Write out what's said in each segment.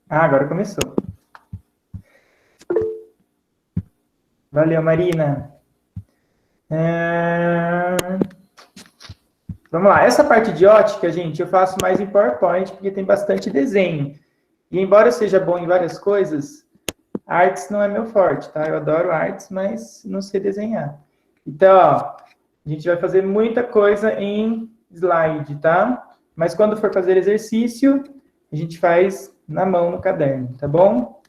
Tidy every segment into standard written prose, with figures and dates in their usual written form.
Ah, agora começou. Valeu, Marina. Vamos lá. Essa parte de ótica, gente, eu faço mais em PowerPoint, porque tem bastante desenho. E embora eu seja bom em várias coisas, artes não é meu forte, tá? Eu adoro artes, mas não sei desenhar. Então, ó, a gente vai fazer muita coisa em slide, tá? Mas quando for fazer exercício, a gente faz na mão no caderno, tá bom?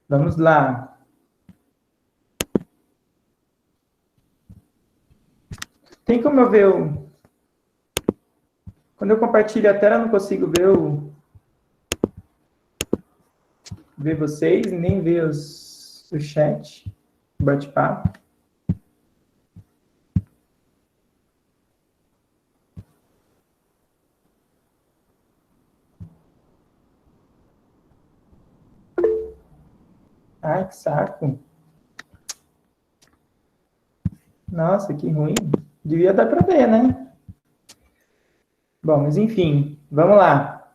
Vamos lá. Tem como eu ver o... Quando eu compartilho a tela, eu não consigo ver vocês, nem ver o chat, o bate-papo. Ai, que saco. Nossa, que ruim. Devia dar para ver, né? Bom, mas enfim, vamos lá.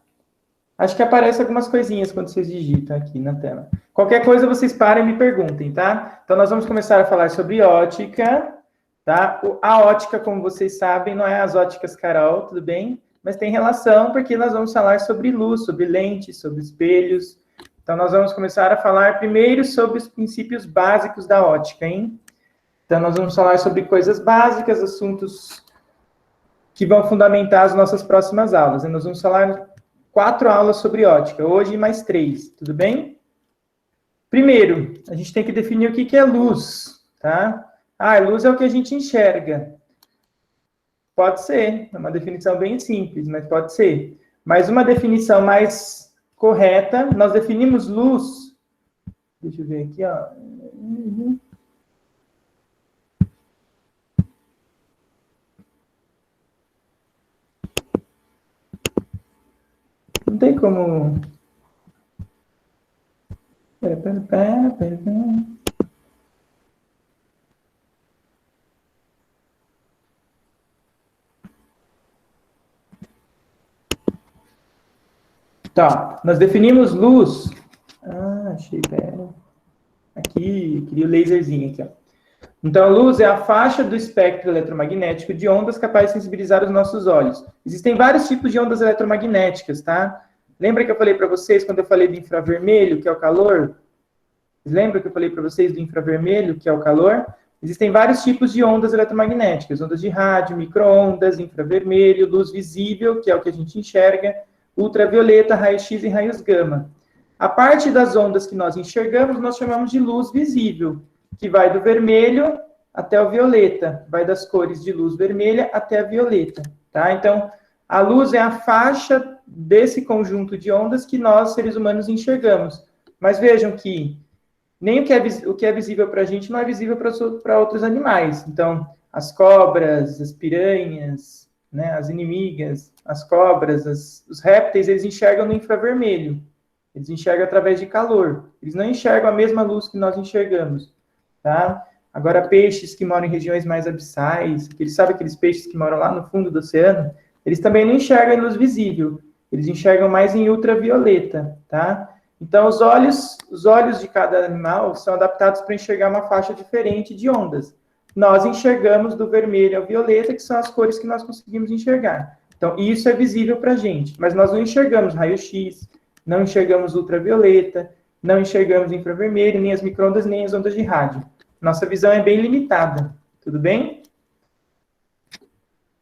Acho que aparece algumas coisinhas quando vocês digitam aqui na tela. Qualquer coisa, vocês parem e me perguntem, tá? Então, nós vamos começar a falar sobre ótica, tá? A ótica, como vocês sabem, não é as óticas Carol, tudo bem? Mas tem relação, porque nós vamos falar sobre luz, sobre lentes, sobre espelhos. Então, nós vamos começar a falar primeiro sobre os princípios básicos da ótica, hein? Então, nós vamos falar sobre coisas básicas, assuntos que vão fundamentar as nossas próximas aulas. E nós vamos falar 4 aulas sobre ótica, hoje mais 3, tudo bem? Primeiro, a gente tem que definir o que é luz, tá? Luz é o que a gente enxerga. Pode ser, é uma definição bem simples, mas pode ser. Mas uma definição mais correta, nós definimos luz... Deixa eu ver aqui, ó. Não tem como... Pera. Tá, nós definimos luz... achei, pera. Aqui, queria o laserzinho aqui, ó. Então, a luz é a faixa do espectro eletromagnético de ondas capazes de sensibilizar os nossos olhos. Existem vários tipos de ondas eletromagnéticas, tá? Lembra que eu falei para vocês, quando eu falei do infravermelho, que é o calor? Lembra que eu falei para vocês do infravermelho, que é o calor? Existem vários tipos de ondas eletromagnéticas. Ondas de rádio, micro-ondas, infravermelho, luz visível, que é o que a gente enxerga, ultravioleta, raio-x e raios gama. A parte das ondas que nós enxergamos, nós chamamos de luz visível, que vai do vermelho até o violeta, vai das cores de luz vermelha até a violeta, tá? Então, a luz é a faixa desse conjunto de ondas que nós, seres humanos, enxergamos. Mas vejam que nem o que é visível para a gente não é visível para outros animais. Então, as cobras, as piranhas, né, as inimigas, as cobras, os répteis, eles enxergam no infravermelho. Eles enxergam através de calor. Eles não enxergam a mesma luz que nós enxergamos, tá? Agora, peixes que moram em regiões mais abissais, aqueles peixes que moram lá no fundo do oceano, eles também não enxergam em luz visível. Eles enxergam mais em ultravioleta, tá? Então, os olhos de cada animal são adaptados para enxergar uma faixa diferente de ondas. Nós enxergamos do vermelho ao violeta, que são as cores que nós conseguimos enxergar. Então, isso é visível para a gente, mas nós não enxergamos raio-x, não enxergamos ultravioleta, não enxergamos infravermelho, nem as micro-ondas, nem as ondas de rádio. Nossa visão é bem limitada, tudo bem?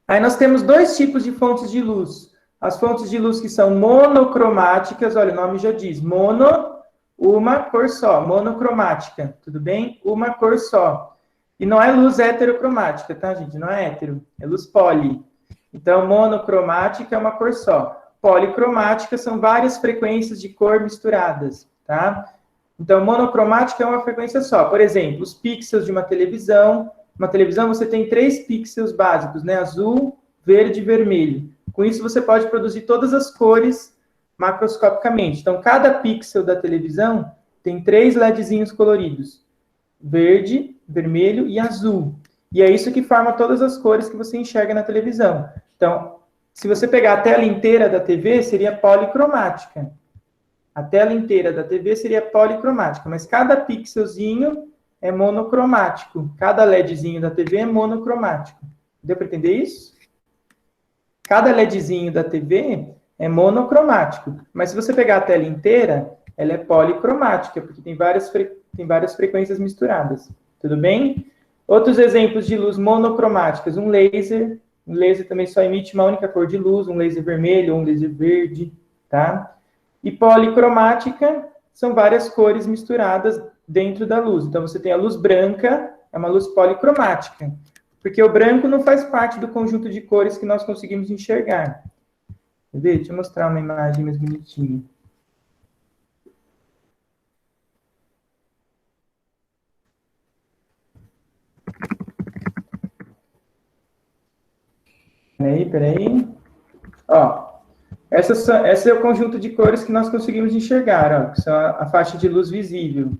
Aí nós temos 2 tipos de fontes de luz. As fontes de luz que são monocromáticas, olha, o nome já diz, uma cor só, monocromática, tudo bem? Uma cor só. E não é luz heterocromática, tá, gente? Não é hétero, é luz poli. Então, monocromática é uma cor só. Policromática são várias frequências de cor misturadas, tá? Então, monocromática é uma frequência só. Por exemplo, os pixels de uma televisão. Uma televisão você tem 3 pixels básicos, né? Azul, verde e vermelho. Com isso, você pode produzir todas as cores macroscopicamente. Então, cada pixel da televisão tem 3 LEDzinhos coloridos. Verde, vermelho e azul. E é isso que forma todas as cores que você enxerga na televisão. Então, se você pegar a tela inteira da TV, seria policromática. A tela inteira da TV seria policromática, mas cada pixelzinho é monocromático. Cada LEDzinho da TV é monocromático. Deu para entender isso? Cada LEDzinho da TV é monocromático. Mas se você pegar a tela inteira, ela é policromática, porque tem várias frequências misturadas. Tudo bem? Outros exemplos de luz monocromáticas. Um laser. Um laser também só emite uma única cor de luz, um laser vermelho ou um laser verde, tá? E policromática são várias cores misturadas dentro da luz. Então, você tem a luz branca, é uma luz policromática, porque o branco não faz parte do conjunto de cores que nós conseguimos enxergar. Quer ver? Deixa eu mostrar uma imagem mais bonitinha. Peraí. Ó, esse é o conjunto de cores que nós conseguimos enxergar, ó, que são a faixa de luz visível.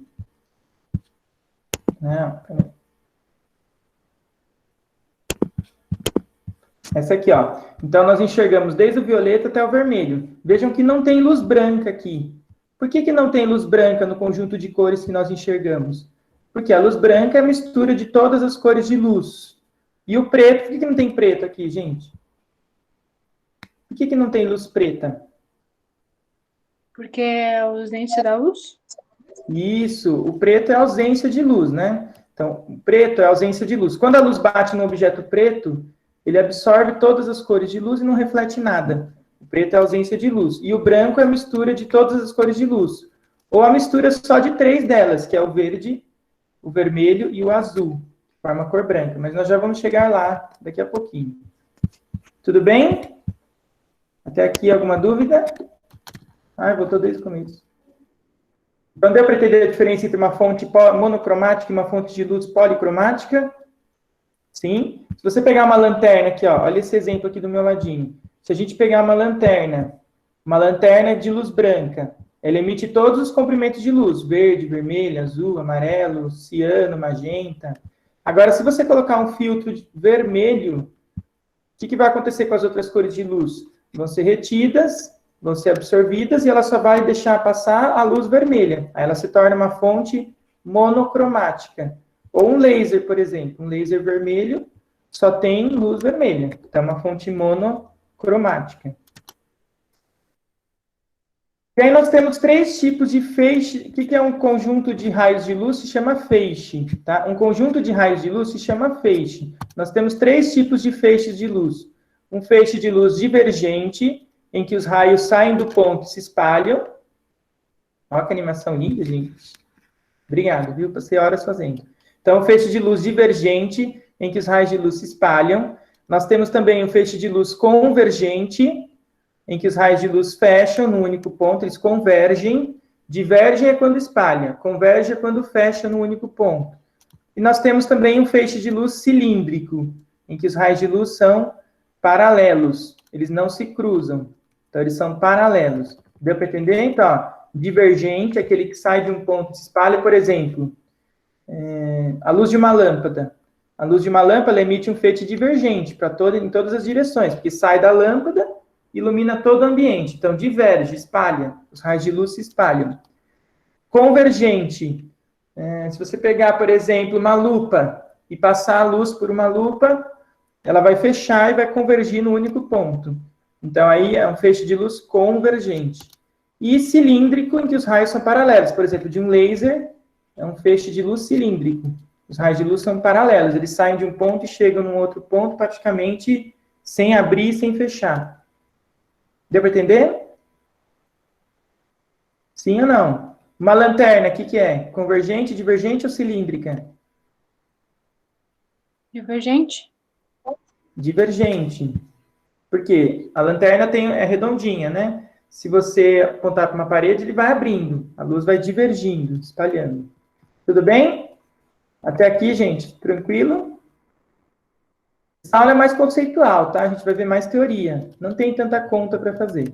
Essa aqui, ó. Então, nós enxergamos desde o violeta até o vermelho. Vejam que não tem luz branca aqui. Por que não tem luz branca no conjunto de cores que nós enxergamos? Porque a luz branca é a mistura de todas as cores de luz. E o preto, por que não tem preto aqui, gente? Por que não tem luz preta? Porque é a ausência da luz? Isso, o preto é a ausência de luz, né? Então, o preto é a ausência de luz. Quando a luz bate no objeto preto, ele absorve todas as cores de luz e não reflete nada. O preto é a ausência de luz. E o branco é a mistura de todas as cores de luz. Ou a mistura só de 3 delas, que é o verde, o vermelho e o azul, que forma a cor branca. Mas nós já vamos chegar lá daqui a pouquinho. Tudo bem? Até aqui alguma dúvida? Voltou desde o começo. Então, deu para entender a diferença entre uma fonte monocromática e uma fonte de luz policromática? Sim. Se você pegar uma lanterna aqui, ó, olha esse exemplo aqui do meu ladinho. Se a gente pegar uma lanterna de luz branca, ela emite todos os comprimentos de luz, verde, vermelho, azul, amarelo, ciano, magenta. Agora, se você colocar um filtro vermelho, o que vai acontecer com as outras cores de luz? Vão ser retidas, vão ser absorvidas e ela só vai deixar passar a luz vermelha. Aí ela se torna uma fonte monocromática. Ou um laser, por exemplo. Um laser vermelho só tem luz vermelha. Então, é uma fonte monocromática. E aí nós temos 3 tipos de feixe. O que é um conjunto de raios de luz? Se chama feixe. Tá? Um conjunto de raios de luz se chama feixe. Nós temos 3 tipos de feixes de luz. Um feixe de luz divergente, em que os raios saem do ponto e se espalham. Olha que animação linda, gente. Obrigado, viu? Passei horas fazendo. Então, um feixe de luz divergente, em que os raios de luz se espalham. Nós temos também um feixe de luz convergente, em que os raios de luz fecham no único ponto, eles convergem. Divergem é quando espalha, converge é quando fecha no único ponto. E nós temos também um feixe de luz cilíndrico, em que os raios de luz são paralelos, eles não se cruzam. Então, eles são paralelos. Deu para entender? Então, ó, divergente, aquele que sai de um ponto e se espalha, por exemplo, a luz de uma lâmpada. A luz de uma lâmpada emite um feixe divergente em todas as direções, porque sai da lâmpada, ilumina todo o ambiente. Então, diverge, espalha. Os raios de luz se espalham. Convergente. Se você pegar, por exemplo, uma lupa e passar a luz por uma lupa, ela vai fechar e vai convergir no único ponto. Então, aí é um feixe de luz convergente. E cilíndrico, em que os raios são paralelos. Por exemplo, de um laser, é um feixe de luz cilíndrico. Os raios de luz são paralelos. Eles saem de um ponto e chegam num outro ponto, praticamente sem abrir e sem fechar. Deu para entender? Sim ou não? Uma lanterna, o que é? Convergente, divergente ou cilíndrica? Divergente. Divergente. Por quê? A lanterna é redondinha, né? Se você apontar para uma parede, ele vai abrindo. A luz vai divergindo, espalhando. Tudo bem? Até aqui, gente, tranquilo? Essa aula é mais conceitual, tá? A gente vai ver mais teoria. Não tem tanta conta para fazer.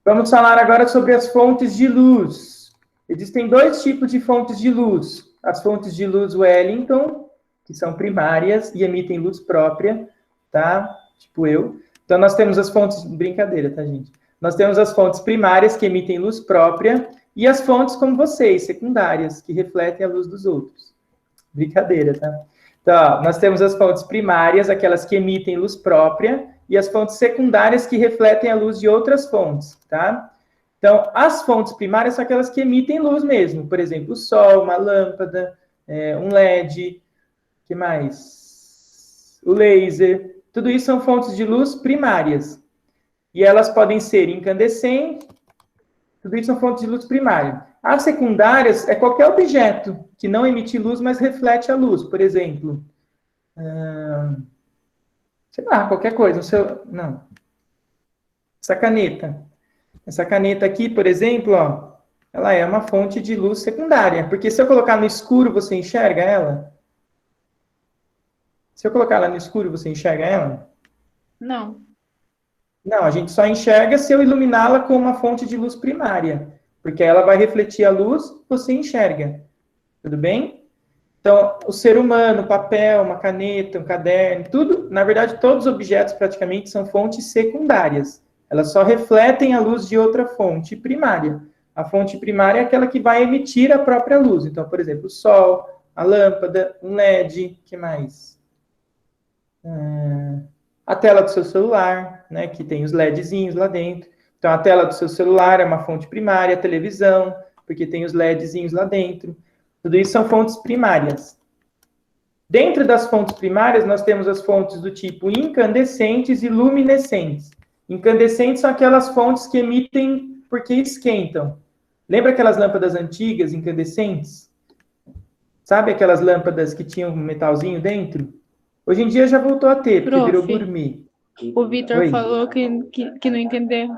Vamos falar agora sobre as fontes de luz. Existem 2 tipos de fontes de luz. As fontes de luz Wellington, que são primárias e emitem luz própria, tá? tipo eu. Então, nós temos as fontes... Brincadeira, tá, gente? Nós temos as fontes primárias, que emitem luz própria, e as fontes como vocês, secundárias, que refletem a luz dos outros. Brincadeira, tá? Então, ó, nós temos as fontes primárias, aquelas que emitem luz própria, e as fontes secundárias que refletem a luz de outras fontes, tá? Então, as fontes primárias são aquelas que emitem luz mesmo. Por exemplo, o sol, uma lâmpada, um LED, o que mais? O laser. Tudo isso são fontes de luz primárias. E elas podem ser incandescentes, tudo isso são fontes de luz primária. As secundárias é qualquer objeto que não emite luz, mas reflete a luz. Por exemplo, sei lá, qualquer coisa. Não. Essa caneta. Essa caneta aqui, por exemplo, ó, ela é uma fonte de luz secundária. Porque se eu colocar no escuro, você enxerga ela? Se eu colocar ela no escuro, você enxerga ela? Não. Não, a gente só enxerga se eu iluminá-la com uma fonte de luz primária. Porque ela vai refletir a luz, você enxerga. Tudo bem? Então, o ser humano, papel, uma caneta, um caderno, tudo, na verdade, todos os objetos praticamente são fontes secundárias. Elas só refletem a luz de outra fonte primária. A fonte primária é aquela que vai emitir a própria luz. Então, por exemplo, o sol, a lâmpada, um LED, o que mais? A tela do seu celular, né, que tem os LEDzinhos lá dentro. Então, a tela do seu celular é uma fonte primária, a televisão, porque tem os LEDzinhos lá dentro. Tudo isso são fontes primárias. Dentro das fontes primárias, nós temos as fontes do tipo incandescentes e luminescentes. Incandescentes são aquelas fontes que emitem porque esquentam. Lembra aquelas lâmpadas antigas, incandescentes? Sabe aquelas lâmpadas que tinham um metalzinho dentro? Hoje em dia já voltou a ter, porque virou gourmet. O Vitor falou que não entendeu.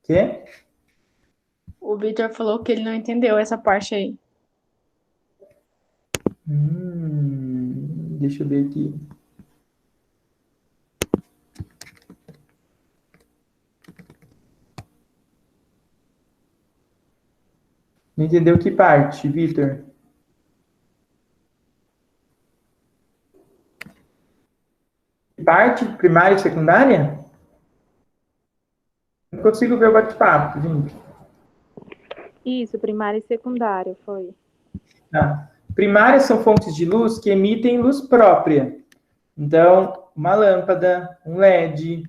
Quê? O Vitor falou que ele não entendeu essa parte aí. Deixa eu ver aqui. Não entendeu que parte, Vitor? Parte primária e secundária? Não consigo ver o bate-papo, gente. Isso, primária e secundária, foi. Tá. Primárias são fontes de luz que emitem luz própria. Então, uma lâmpada, um LED,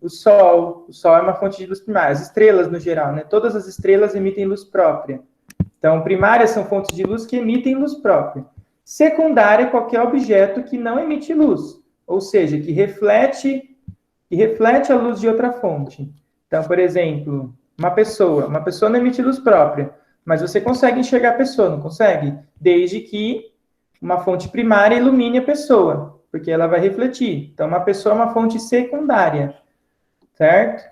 o sol. O sol é uma fonte de luz primária. As estrelas, no geral, né? Todas as estrelas emitem luz própria. Então, primárias são fontes de luz que emitem luz própria. Secundária é qualquer objeto que não emite luz, ou seja, que reflete a luz de outra fonte. Então, por exemplo, uma pessoa não emite luz própria, mas você consegue enxergar a pessoa, não consegue? Desde que uma fonte primária ilumine a pessoa, porque ela vai refletir. Então, uma pessoa é uma fonte secundária, certo?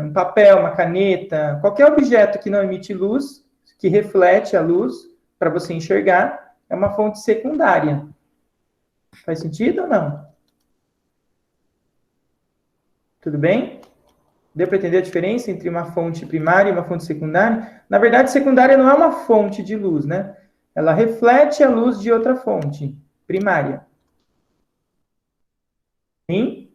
Um papel, uma caneta, qualquer objeto que não emite luz, que reflete a luz para você enxergar, é uma fonte secundária. Faz sentido ou não? Tudo bem? Deu para entender a diferença entre uma fonte primária e uma fonte secundária? Na verdade, secundária não é uma fonte de luz, né? Ela reflete a luz de outra fonte primária. Sim?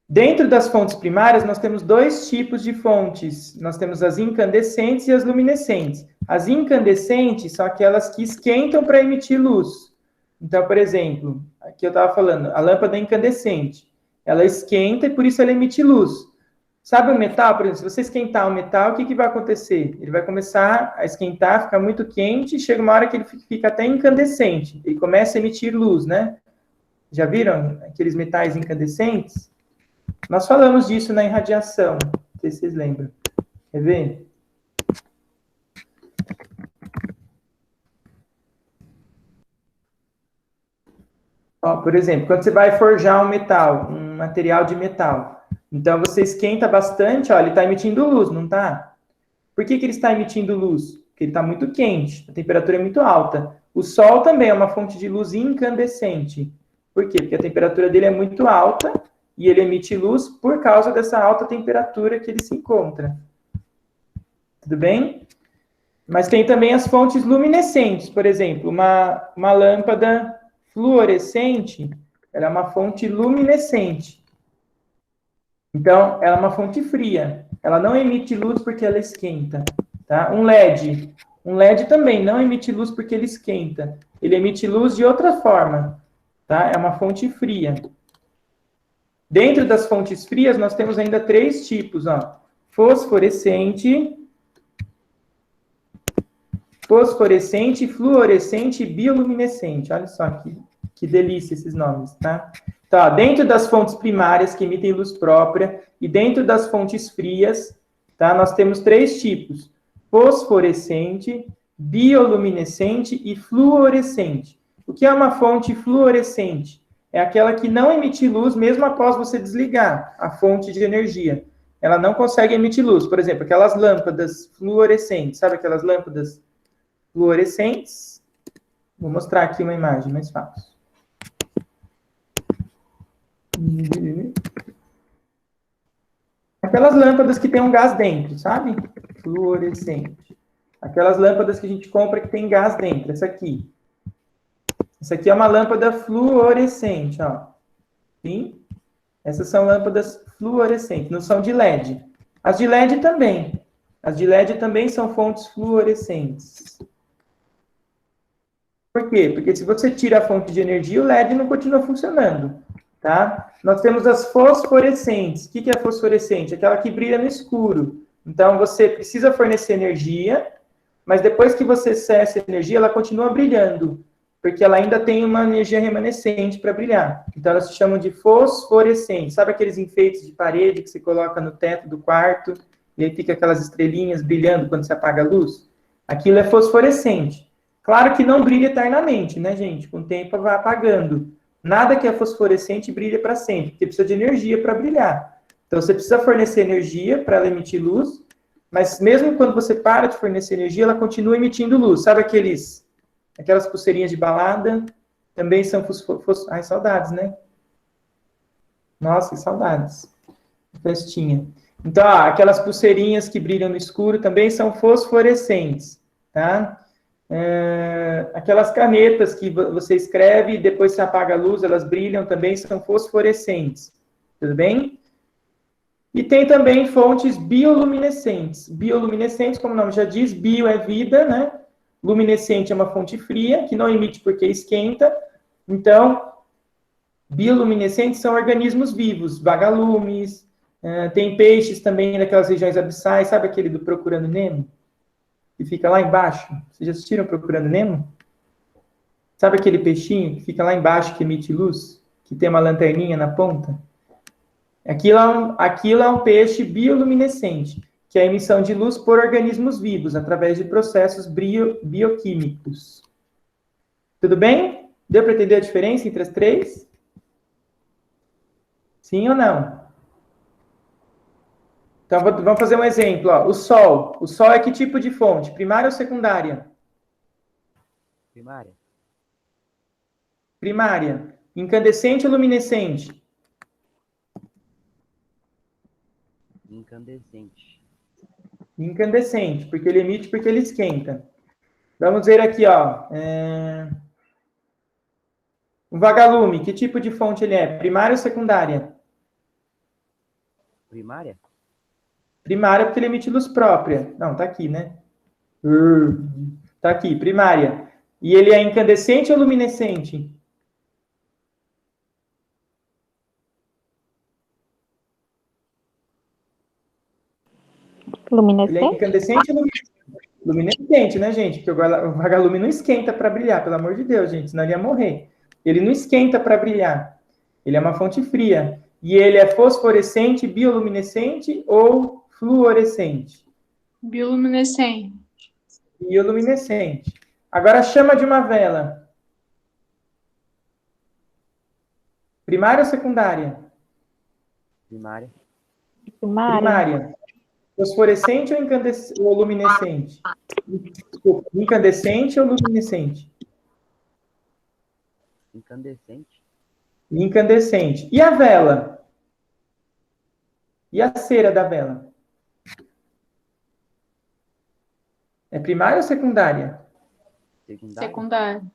Dentro das fontes primárias, nós temos dois tipos de fontes. Nós temos as incandescentes e as luminescentes. As incandescentes são aquelas que esquentam para emitir luz. Então, por exemplo, aqui eu estava falando, a lâmpada é incandescente. Ela esquenta e por isso ela emite luz. Sabe o metal? Por exemplo, se você esquentar o metal, o que vai acontecer? Ele vai começar a esquentar, ficar muito quente, e chega uma hora que ele fica até incandescente. Ele começa a emitir luz, né? Já viram aqueles metais incandescentes? Nós falamos disso na irradiação, não sei se vocês lembram. Quer ver? Ó, por exemplo, quando você vai forjar um metal, um material de metal, então você esquenta bastante, ó, ele está emitindo luz, não está? Por que ele está emitindo luz? Porque ele está muito quente, a temperatura é muito alta. O Sol também é uma fonte de luz incandescente. Por quê? Porque a temperatura dele é muito alta e ele emite luz por causa dessa alta temperatura que ele se encontra. Tudo bem? Mas tem também as fontes luminescentes, por exemplo, uma lâmpada fluorescente, ela é uma fonte luminescente. Então, ela é uma fonte fria. Ela não emite luz porque ela esquenta. Tá? Um LED também não emite luz porque ele esquenta. Ele emite luz de outra forma. Tá? É uma fonte fria. Dentro das fontes frias, nós temos ainda 3 tipos. Ó. Fosforescente, fluorescente e bioluminescente. Olha só que delícia esses nomes, tá? Tá, dentro das fontes primárias que emitem luz própria e dentro das fontes frias, tá? Nós temos 3 tipos: fosforescente, bioluminescente e fluorescente. O que é uma fonte fluorescente? É aquela que não emite luz mesmo após você desligar a fonte de energia. Ela não consegue emitir luz. Por exemplo, aquelas lâmpadas fluorescentes, sabe aquelas lâmpadas fluorescentes? Vou mostrar aqui uma imagem mais fácil. Aquelas lâmpadas que tem um gás dentro, sabe? Fluorescente. Aquelas lâmpadas que a gente compra que tem gás dentro. Essa aqui. Essa aqui é uma lâmpada fluorescente, ó. Sim? Essas são lâmpadas fluorescentes, não são de LED. As de LED também. As de LED também são fontes fluorescentes. Por quê? Porque se você tira a fonte de energia, o LED não continua funcionando. Tá? Nós temos as fosforescentes. O que é fosforescente? Aquela que brilha no escuro. Então, você precisa fornecer energia, mas depois que você cessa a energia, ela continua brilhando, porque ela ainda tem uma energia remanescente para brilhar. Então, elas se chamam de fosforescentes. Sabe aqueles enfeites de parede que você coloca no teto do quarto, e aí fica aquelas estrelinhas brilhando quando você apaga a luz? Aquilo é fosforescente. Claro que não brilha eternamente, né, gente? Com o tempo vai apagando. Nada que é fosforescente brilha para sempre, porque precisa de energia para brilhar. Então, você precisa fornecer energia para ela emitir luz, mas mesmo quando você para de fornecer energia, ela continua emitindo luz. Sabe aquelas pulseirinhas de balada? Também são Ai, saudades, né? Nossa, que saudades. Festinha. Então, aquelas pulseirinhas que brilham no escuro também são fosforescentes, tá? Aquelas canetas que você escreve e depois você apaga a luz, elas brilham, também são fosforescentes. Tudo bem? E tem também fontes bioluminescentes. Bioluminescentes, como o nome já diz, bio é vida, né? Luminescente é uma fonte fria, que não emite porque esquenta. Então, bioluminescentes são organismos vivos, vagalumes, tem peixes também naquelas regiões abissais, sabe aquele do Procurando Nemo? Que fica lá embaixo. Vocês já assistiram Procurando Nemo? Sabe aquele peixinho que fica lá embaixo, que emite luz? Que tem uma lanterninha na ponta? Aquilo é um peixe bioluminescente, que é a emissão de luz por organismos vivos, através de processos bioquímicos. Tudo bem? Deu para entender a diferença entre as 3? Sim ou não? Então, vamos fazer um exemplo. Ó. O Sol. O Sol é que tipo de fonte? Primária ou secundária? Primária. Primária. Incandescente ou luminescente? Incandescente. Incandescente, porque ele emite porque ele esquenta. Vamos ver aqui, ó. Um vagalume, que tipo de fonte ele é? Primária ou secundária? Primária? Primária, porque ele emite luz própria. Não, tá aqui, né? Tá aqui, primária. E ele é incandescente ou luminescente? Luminescente? Ele é incandescente ou luminescente? Luminescente, né, gente? Porque o vagalume não esquenta para brilhar, pelo amor de Deus, gente, senão ele ia morrer. Ele não esquenta para brilhar. Ele é uma fonte fria. E ele é fosforescente, bioluminescente ou fluorescente? Bioluminescente. Bioluminescente. Agora chama de uma vela. Primária ou secundária? Primária. Primária. Fosforescente ou luminescente? Desculpa, incandescente ou luminescente? Incandescente. Incandescente. E a vela? E a cera da vela? É primária ou secundária? Secundária? Secundário.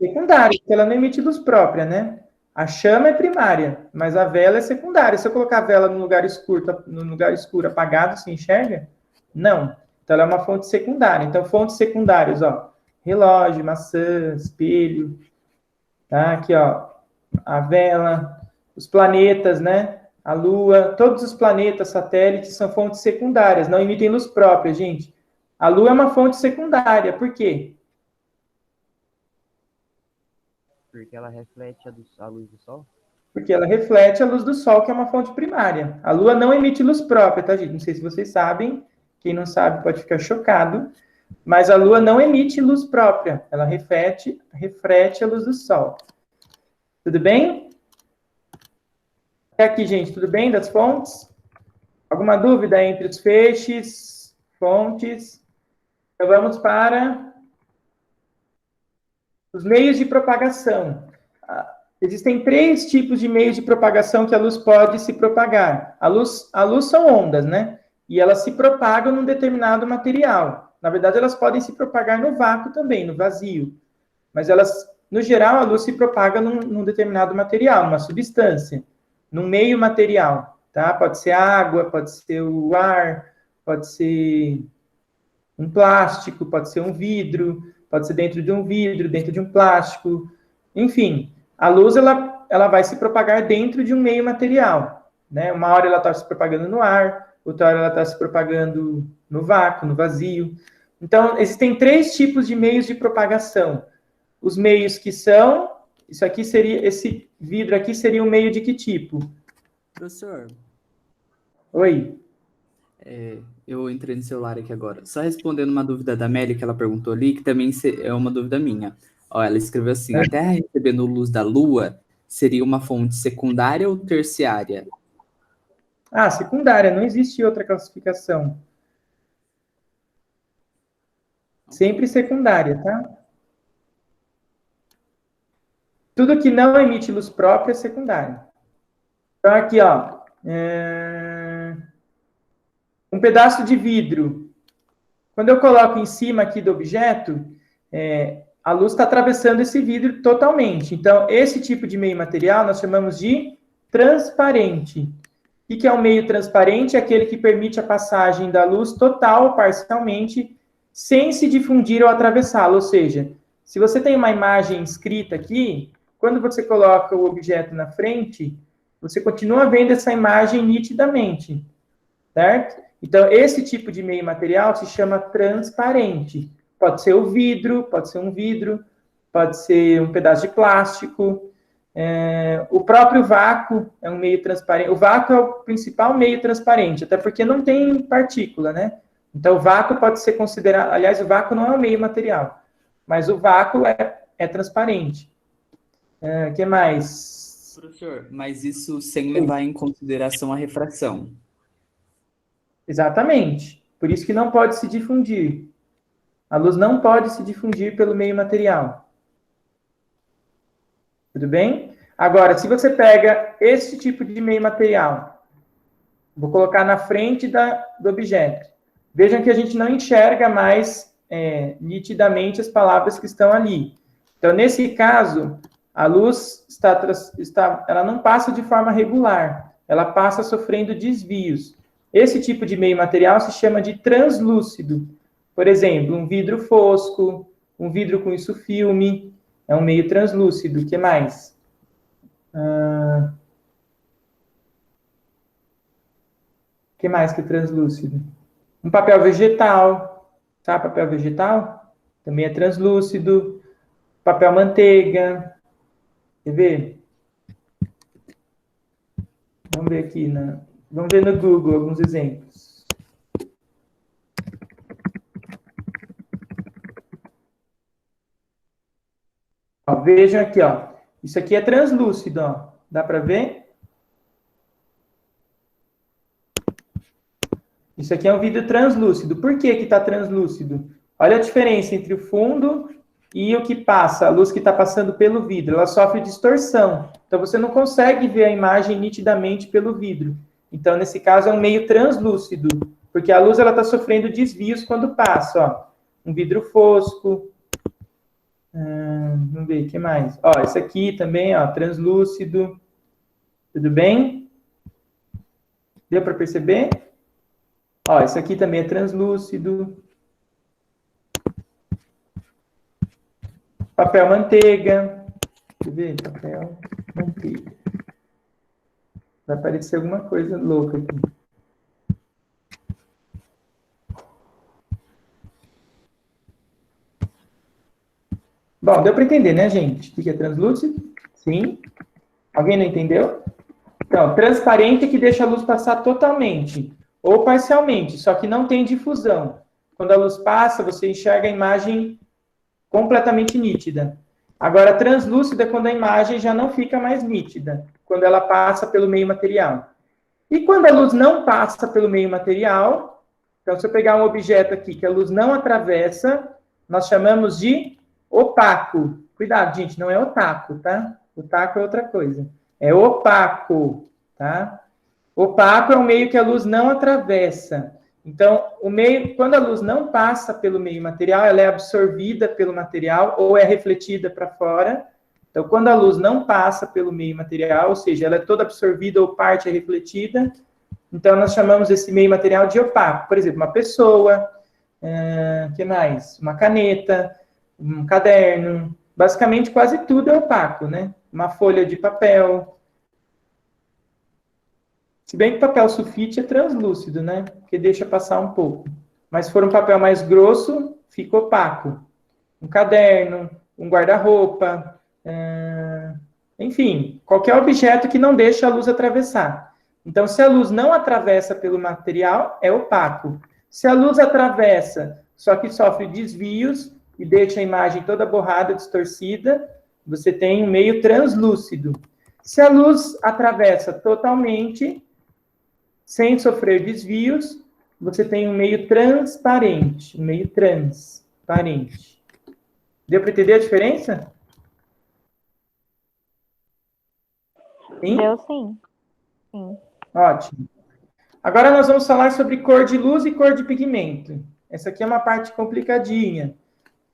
Secundária, porque ela não emite luz própria, né? A chama é primária, mas a vela é secundária. Se eu colocar a vela no lugar escuro apagado, se enxerga? Não. Então, ela é uma fonte secundária. Então, fontes secundárias, ó. Relógio, maçã, espelho. Tá? Aqui, ó. A vela, os planetas, né? A Lua, todos os planetas, satélites, são fontes secundárias. Não emitem luz própria, gente. A Lua é uma fonte secundária. Por quê? Porque ela reflete a luz do sol? Porque ela reflete a luz do Sol, que é uma fonte primária. A Lua não emite luz própria, tá, gente? Não sei se vocês sabem. Quem não sabe pode ficar chocado. Mas a Lua não emite luz própria. Ela reflete a luz do Sol. Tudo bem? Até aqui, gente, tudo bem das fontes? Alguma dúvida entre os feixes, fontes? Então, vamos para os meios de propagação. Existem 3 tipos de meios de propagação que a luz pode se propagar. A luz são ondas, né? E elas se propagam num determinado material. Na verdade, elas podem se propagar no vácuo também, no vazio. Mas elas, no geral, a luz se propaga num determinado material, numa substância, num meio material, tá? Pode ser água, pode ser o ar, pode ser um plástico, pode ser um vidro, pode ser dentro de um vidro, dentro de um plástico, enfim. A luz, ela vai se propagar dentro de um meio material, né? Uma hora ela está se propagando no ar, outra hora ela está se propagando no vácuo, no vazio. Então, existem 3 tipos de meios de propagação. Os meios que são... Esse vidro aqui seria um meio de que tipo? Professor, Oi. eu entrei no celular aqui agora. Só respondendo uma dúvida da Amélia que ela perguntou ali, que também é uma dúvida minha. Ó, ela escreveu assim: a Terra recebendo luz da Lua seria uma fonte secundária ou terciária? Secundária, não existe outra classificação. Sempre secundária, tá? Tudo que não emite luz própria é secundária. Então, aqui, ó. Um pedaço de vidro. Quando eu coloco em cima aqui do objeto, a luz está atravessando esse vidro totalmente. Então, esse tipo de meio material nós chamamos de transparente. O que é um meio transparente? É aquele que permite a passagem da luz total, parcialmente, sem se difundir ou atravessá-la. Ou seja, se você tem uma imagem escrita aqui, quando você coloca o objeto na frente, você continua vendo essa imagem nitidamente, certo? Então, esse tipo de meio material se chama transparente. Pode ser o vidro, pode ser um vidro, pode ser um pedaço de plástico. O próprio vácuo é um meio transparente. O vácuo é o principal meio transparente, até porque não tem partícula, né? Então, o vácuo pode ser considerado... Aliás, o vácuo não é um meio material, mas o vácuo é transparente. O que mais? Professor, mas isso sem levar em consideração a refração. Exatamente. Por isso que não pode se difundir. A luz não pode se difundir pelo meio material. Tudo bem? Agora, se você pega esse tipo de meio material, vou colocar na frente do objeto. Vejam que a gente não enxerga mais nitidamente as palavras que estão ali. Então, nesse caso, a luz ela não passa de forma regular. Ela passa sofrendo desvios. Esse tipo de meio material se chama de translúcido. Por exemplo, um vidro fosco, um vidro com isso filme, é um meio translúcido. O que mais? O que mais que é translúcido? Um papel vegetal, sabe papel vegetal? Também é translúcido. Papel manteiga. Quer ver? Vamos ver aqui, vamos ver no Google alguns exemplos. Ó, vejam aqui, ó. Isso aqui é translúcido, ó. Dá para ver? Isso aqui é um vidro translúcido. Por que que está translúcido? Olha a diferença entre o fundo e o que passa, a luz que está passando pelo vidro. Ela sofre distorção. Então, você não consegue ver a imagem nitidamente pelo vidro. Então, nesse caso, é um meio translúcido. Porque a luz está sofrendo desvios quando passa, ó. um vidro fosco. Vamos ver, o que mais? Ó, esse aqui também, ó, translúcido. Tudo bem? Deu para perceber? Ó, esse aqui também é translúcido. Papel manteiga. Deixa eu ver, papel manteiga. Vai aparecer alguma coisa louca aqui. Bom, deu para entender, né, gente? O que é translúcido? Sim. Alguém não entendeu? Então, transparente é que deixa a luz passar totalmente ou parcialmente, só que não tem difusão. Quando a luz passa, você enxerga a imagem completamente nítida. Agora, translúcida é quando a imagem já não fica mais nítida, quando ela passa pelo meio material. E quando a luz não passa pelo meio material, então se eu pegar um objeto aqui que a luz não atravessa, nós chamamos de opaco. Cuidado, gente, não é otaku, tá? Otaku é outra coisa. É opaco, tá? Opaco é um meio que a luz não atravessa. Então, o meio, quando a luz não passa pelo meio material, ela é absorvida pelo material ou é refletida para fora. Então, quando a luz não passa pelo meio material, ou seja, ela é toda absorvida ou parte é refletida, então nós chamamos esse meio material de opaco. Por exemplo, uma pessoa, que mais? Uma caneta, um caderno. Basicamente, quase tudo é opaco, né? Uma folha de papel. Se bem que o papel sulfite é translúcido, né? Porque deixa passar um pouco. Mas se for um papel mais grosso, fica opaco. Um caderno, um guarda-roupa, enfim, qualquer objeto que não deixa a luz atravessar. Então, se a luz não atravessa pelo material, é opaco. Se a luz atravessa, só que sofre desvios e deixa a imagem toda borrada, distorcida, você tem um meio translúcido. Se a luz atravessa totalmente, sem sofrer desvios, você tem um meio transparente. Um meio transparente. Deu para entender a diferença? Sim? Deu sim. Sim. Ótimo. Agora nós vamos falar sobre cor de luz e cor de pigmento. Essa aqui é uma parte complicadinha,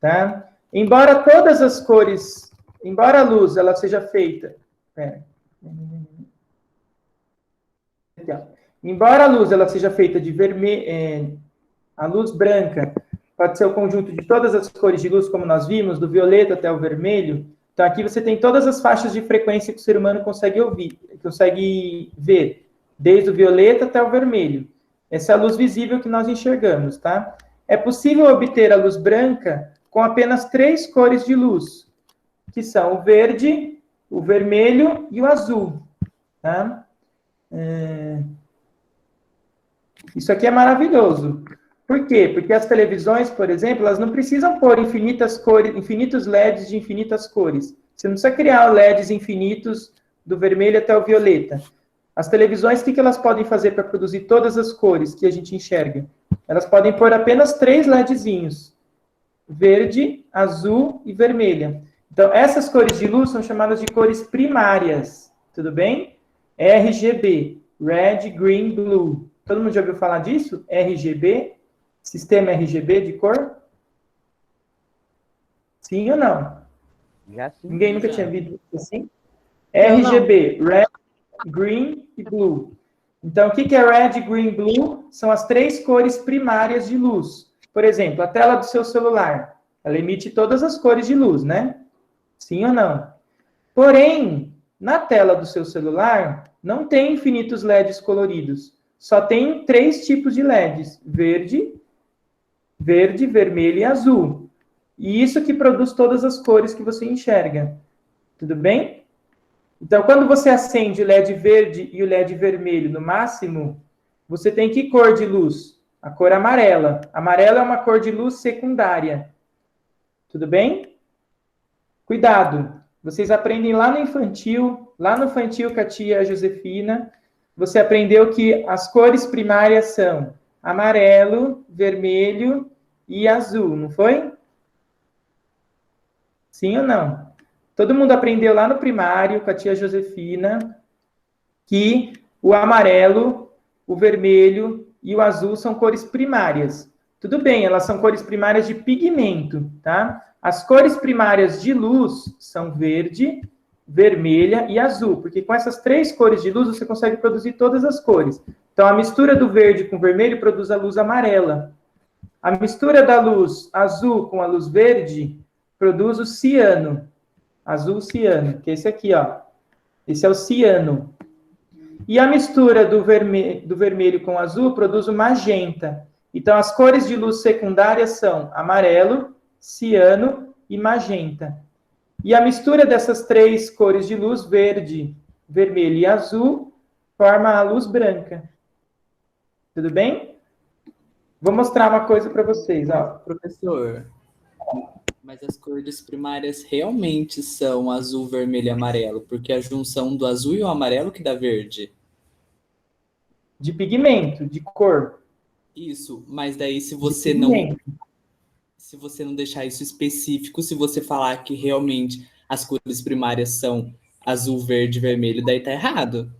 tá? Embora todas as cores, embora a luz ela seja feita... Aqui, ó. Embora a luz ela seja feita de vermelho, a luz branca pode ser o conjunto de todas as cores de luz, como nós vimos, do violeta até o vermelho. Então, aqui você tem todas as faixas de frequência que o ser humano consegue ouvir, consegue ver, desde o violeta até o vermelho. Essa é a luz visível que nós enxergamos, tá? É possível obter a luz branca com apenas 3 cores de luz, que são o verde, o vermelho e o azul, tá? Isso aqui é maravilhoso. Por quê? Porque as televisões, por exemplo, elas não precisam pôr infinitas cores, infinitos LEDs de infinitas cores. Você não precisa criar LEDs infinitos do vermelho até o violeta. As televisões, o que elas podem fazer para produzir todas as cores que a gente enxerga? Elas podem pôr apenas 3 LEDzinhos. Verde, azul e vermelha. Então, essas cores de luz são chamadas de cores primárias. Tudo bem? RGB. Red, Green, Blue. Todo mundo já ouviu falar disso? RGB? Sistema RGB de cor? Sim ou não? Já sim. Ninguém nunca tinha visto assim? RGB, Red, Green e Blue. Então, o que é Red, Green, Blue? São as 3 cores primárias de luz. Por exemplo, a tela do seu celular. Ela emite todas as cores de luz, né? Sim ou não? Porém, na tela do seu celular, não tem infinitos LEDs coloridos. Só tem 3 tipos de LEDs. Verde, vermelho e azul. E isso que produz todas as cores que você enxerga. Tudo bem? Então, quando você acende o LED verde e o LED vermelho no máximo, você tem que cor de luz? A cor amarela. Amarela é uma cor de luz secundária. Tudo bem? Cuidado. Vocês aprendem lá no infantil com a tia Josefina, você aprendeu que as cores primárias são amarelo, vermelho e azul, não foi? Sim ou não? Todo mundo aprendeu lá no primário com a tia Josefina que o amarelo, o vermelho e o azul são cores primárias. Tudo bem, elas são cores primárias de pigmento, tá? As cores primárias de luz são verde, vermelha e azul, porque com essas 3 cores de luz você consegue produzir todas as cores. Então, a mistura do verde com vermelho produz a luz amarela. A mistura da luz azul com a luz verde produz o ciano. Azul ciano, que é esse aqui, ó. Esse é o ciano. E a mistura do vermelho com o azul produz o magenta. Então, as cores de luz secundárias são amarelo, ciano e magenta. E a mistura dessas 3 cores de luz, verde, vermelho e azul, forma a luz branca. Tudo bem? Vou mostrar uma coisa para vocês, ó. Professor, mas as cores primárias realmente são azul, vermelho e amarelo, porque a junção do azul e o amarelo que dá verde. De pigmento, de cor. Isso, mas daí se De você pigmento. não deixar isso específico, se você falar que realmente as cores primárias são azul, verde, vermelho, daí tá errado.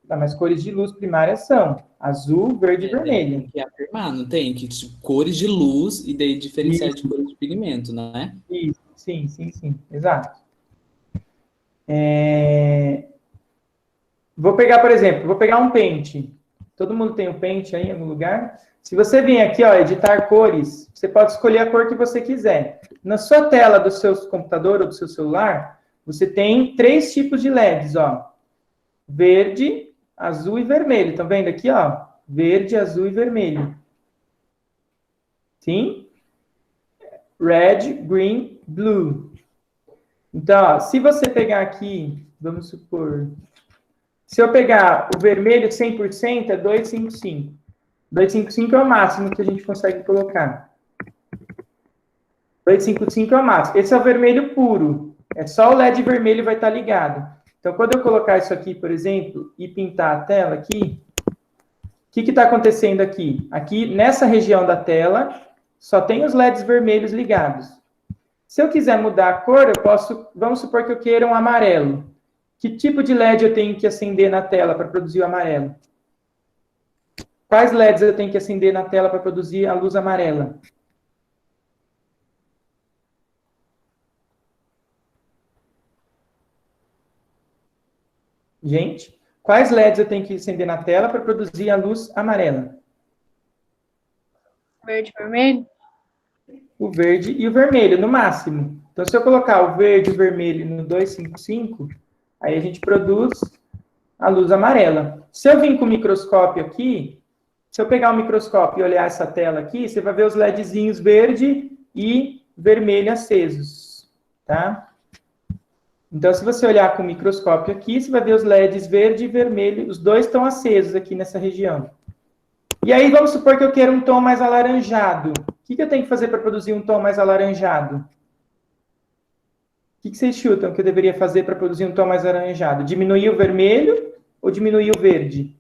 Tá, mas cores de luz primárias são azul, verde e Daí vermelho. tem que afirmar, não tem? Que tipo, cores de luz e daí diferenciar Isso. de cores de pigmento, não é? Isso, sim, exato. Vou pegar, por exemplo, um pente. Todo mundo tem um pente aí em algum lugar? Se você vir aqui, ó, editar cores, você pode escolher a cor que você quiser. Na sua tela do seu computador ou do seu celular, você tem 3 tipos de LEDs, ó. Verde, azul e vermelho. Estão vendo aqui, ó? Verde, azul e vermelho. Sim? Red, green, blue. Então, ó, se você pegar aqui, vamos supor... Se eu pegar o vermelho 100%, é 255. 255 é o máximo que a gente consegue colocar. 255 é o máximo. Esse é o vermelho puro. É só o LED vermelho vai estar ligado. Então, quando eu colocar isso aqui, por exemplo, e pintar a tela aqui, o que está acontecendo aqui? Aqui, nessa região da tela, só tem os LEDs vermelhos ligados. Se eu quiser mudar a cor, eu posso... Vamos supor que eu queira um amarelo. Que tipo de LED eu tenho que acender na tela para produzir o amarelo? Quais LEDs eu tenho que acender na tela para produzir a luz amarela? Gente, quais LEDs eu tenho que acender na tela para produzir a luz amarela? Verde, vermelho? O verde e o vermelho, no máximo. Então, se eu colocar o verde e o vermelho no 255, aí a gente produz a luz amarela. Se eu vir com o microscópio aqui, se eu pegar o microscópio e olhar essa tela aqui, você vai ver os LEDzinhos verde e vermelho acesos, tá? Então, se você olhar com o microscópio aqui, você vai ver os LEDs verde e vermelho, os dois estão acesos aqui nessa região. E aí, vamos supor que eu queira um tom mais alaranjado. O que eu tenho que fazer para produzir um tom mais alaranjado? O que vocês chutam que eu deveria fazer para produzir um tom mais alaranjado? Diminuir o vermelho ou diminuir o verde?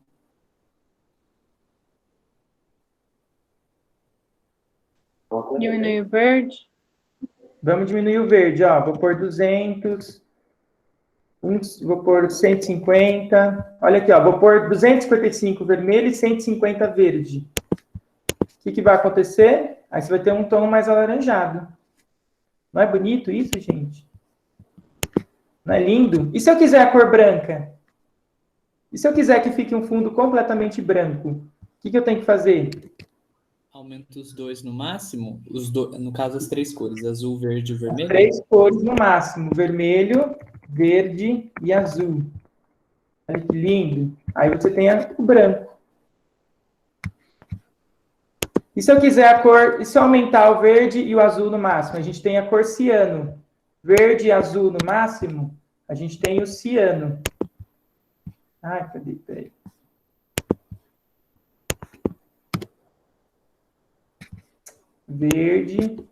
Diminuir o verde? Vamos diminuir o verde, ó. Vou pôr 200, vou pôr 150. Olha aqui, ó. Vou pôr 255 vermelho e 150 verde. O que vai acontecer? Aí você vai ter um tom mais alaranjado. Não é bonito isso, gente? Não é lindo? E se eu quiser a cor branca? E se eu quiser que fique um fundo completamente branco? O que eu tenho que fazer? Aumenta os dois no máximo, no caso as 3 cores, azul, verde e vermelho. 3 cores no máximo, vermelho, verde e azul. Olha que lindo. Aí você tem o branco. E se eu quiser a cor, e se eu aumentar o verde e o azul no máximo? A gente tem a cor ciano. Verde e azul no máximo, a gente tem o ciano. Ai, cadê? Peraí. Verde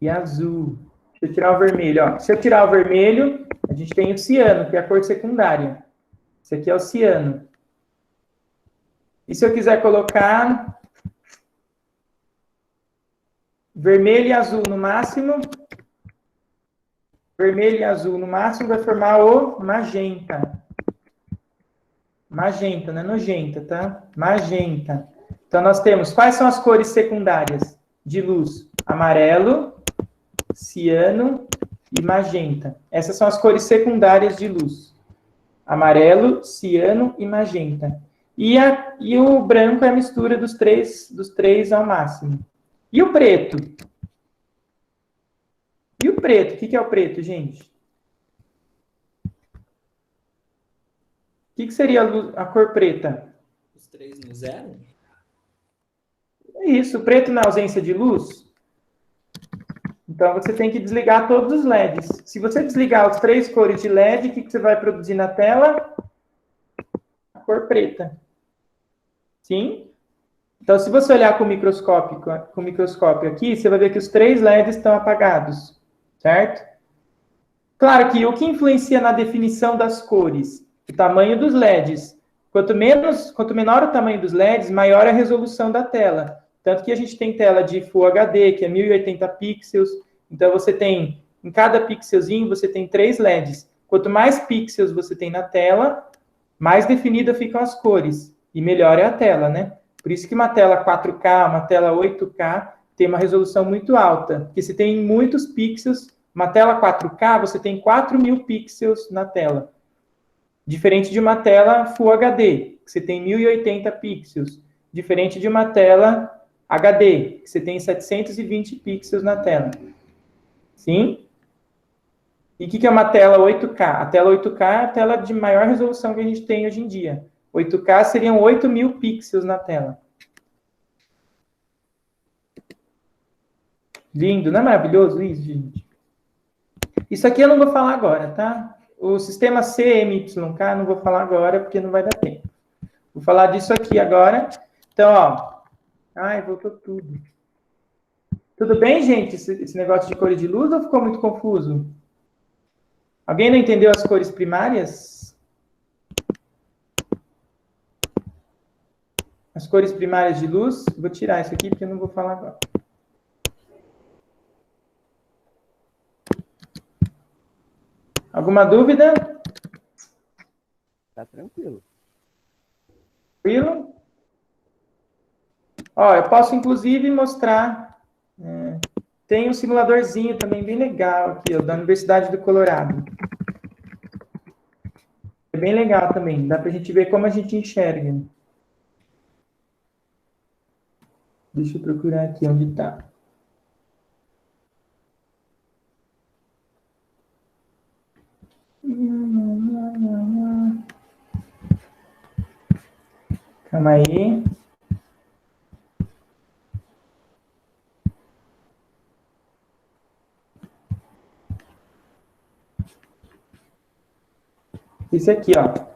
e azul. Deixa eu tirar o vermelho, ó. Se eu tirar o vermelho, a gente tem o ciano, que é a cor secundária. Esse aqui é o ciano. E se eu quiser colocar vermelho e azul no máximo, vermelho e azul no máximo vai formar o magenta. Magenta, não é nojenta, tá? Magenta. Então, nós temos, quais são as cores secundárias de luz? Amarelo, ciano e magenta. Essas são as cores secundárias de luz. Amarelo, ciano e magenta. E o branco é a mistura dos três ao máximo. E o preto? E o preto? O que é o preto, gente? O que seria a cor preta? Os 3 no 0? É isso, o preto na ausência de luz. Então, você tem que desligar todos os LEDs. Se você desligar as 3 cores de LED, o que você vai produzir na tela? A cor preta. Sim? Então, se você olhar com o microscópio aqui, você vai ver que os 3 LEDs estão apagados. Certo? Claro que o que influencia na definição das cores? O tamanho dos LEDs. Quanto menor o tamanho dos LEDs, maior a resolução da tela. Tanto que a gente tem tela de Full HD, que é 1080 pixels. Então, você tem, em cada pixelzinho, você tem 3 LEDs. Quanto mais pixels você tem na tela, mais definida ficam as cores. E melhor é a tela, né? Por isso que uma tela 4K, uma tela 8K, tem uma resolução muito alta. Porque se tem muitos pixels, uma tela 4K, você tem 4.000 pixels na tela. Diferente de uma tela Full HD, que você tem 1080 pixels. Diferente de uma tela HD, que você tem 720 pixels na tela. Sim? E o que é uma tela 8K? A tela 8K é a tela de maior resolução que a gente tem hoje em dia. 8K seriam 8.000 pixels na tela. Lindo, não é maravilhoso isso, gente? Isso aqui eu não vou falar agora, tá? O sistema CMYK eu não vou falar agora, porque não vai dar tempo. Vou falar disso aqui agora. Então, ó. Ai, voltou tudo. Tudo bem, gente? Esse negócio de cores de luz ou ficou muito confuso? Alguém não entendeu as cores primárias? As cores primárias de luz? Vou tirar isso aqui, porque eu não vou falar agora. Alguma dúvida? Tá tranquilo. Tranquilo? Ó, eu posso, inclusive, mostrar... tem um simuladorzinho também bem legal aqui, ó, da Universidade do Colorado. É bem legal também. Dá pra gente ver como a gente enxerga. Deixa eu procurar aqui onde tá. Calma aí. Esse aqui, ó.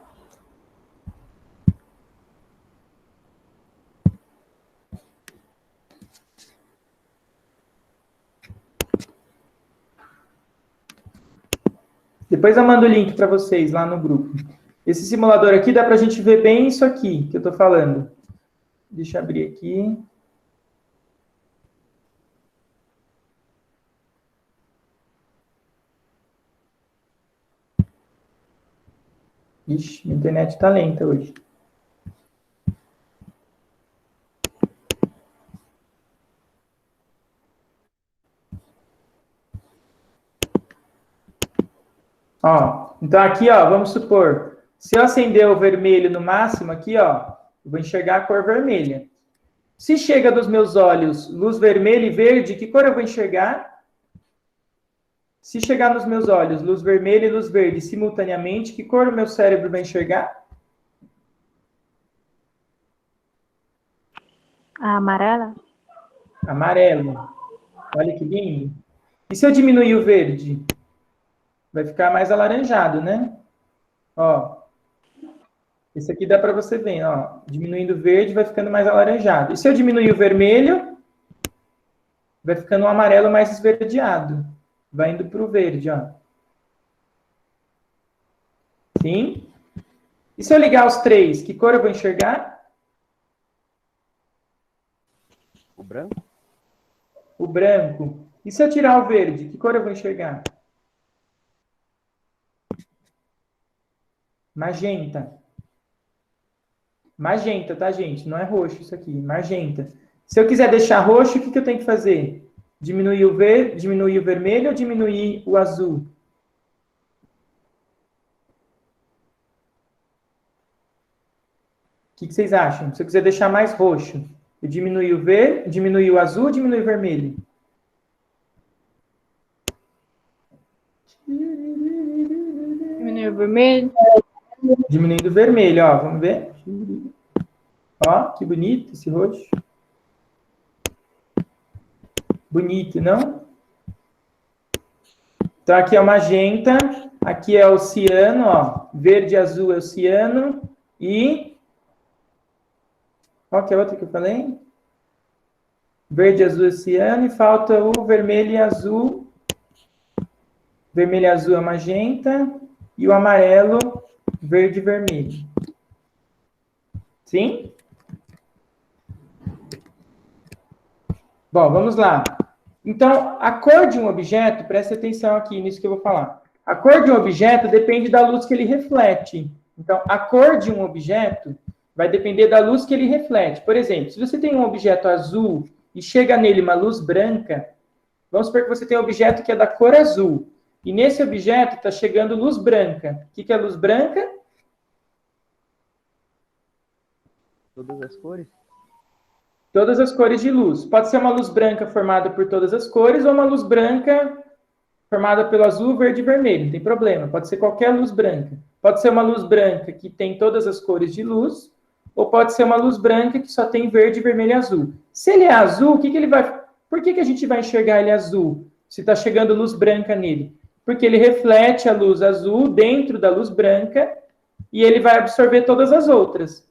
Depois eu mando o link para vocês lá no grupo. Esse simulador aqui dá para a gente ver bem isso aqui que eu estou falando. Deixa eu abrir aqui. Ixi, minha internet está lenta hoje. Ó, então aqui, ó, vamos supor, se eu acender o vermelho no máximo aqui, ó, eu vou enxergar a cor vermelha. Se chega dos meus olhos luz vermelha e verde, que cor eu vou enxergar? Se chegar nos meus olhos luz vermelha e luz verde simultaneamente, que cor o meu cérebro vai enxergar? A amarela? Amarelo. Olha que lindo. E se eu diminuir o verde? Vai ficar mais alaranjado, né? Ó. Esse aqui dá para você ver, ó. Diminuindo o verde, vai ficando mais alaranjado. E se eu diminuir o vermelho, vai ficando um amarelo mais esverdeado. Vai indo para o verde, ó. Sim? E se eu ligar os 3, que cor eu vou enxergar? O branco? O branco. E se eu tirar o verde, que cor eu vou enxergar? Magenta. Magenta, tá, gente? Não é roxo isso aqui, magenta. Se eu quiser deixar roxo, o que eu tenho que fazer? Diminuir o vermelho ou diminuir o azul? O que vocês acham? Se eu quiser deixar mais roxo, eu diminuir o azul ou diminuir o vermelho? Diminuir o vermelho. Diminuindo o vermelho, ó. Vamos ver? Ó, que bonito esse roxo. Bonito, não? Então, aqui é o magenta, aqui é o ciano, ó. Verde e azul é o ciano. E... qual que é a outra que eu falei? Verde, azul é ciano. E falta o vermelho e azul. Vermelho e azul é magenta. E o amarelo, verde e vermelho. Sim? Bom, vamos lá. Então, a cor de um objeto, preste atenção aqui nisso que eu vou falar. A cor de um objeto depende da luz que ele reflete. Então, a cor de um objeto vai depender da luz que ele reflete. Por exemplo, se você tem um objeto azul e chega nele uma luz branca, vamos supor que você tem um objeto que é da cor azul. E nesse objeto está chegando luz branca. O que é luz branca? Todas as cores? Todas as cores de luz. Pode ser uma luz branca formada por todas as cores ou uma luz branca formada pelo azul, verde e vermelho. Não tem problema. Pode ser qualquer luz branca. Pode ser uma luz branca que tem todas as cores de luz ou pode ser uma luz branca que só tem verde, vermelho e azul. Se ele é azul, por que a gente vai enxergar ele azul se está chegando luz branca nele? Porque ele reflete a luz azul dentro da luz branca e ele vai absorver todas as outras.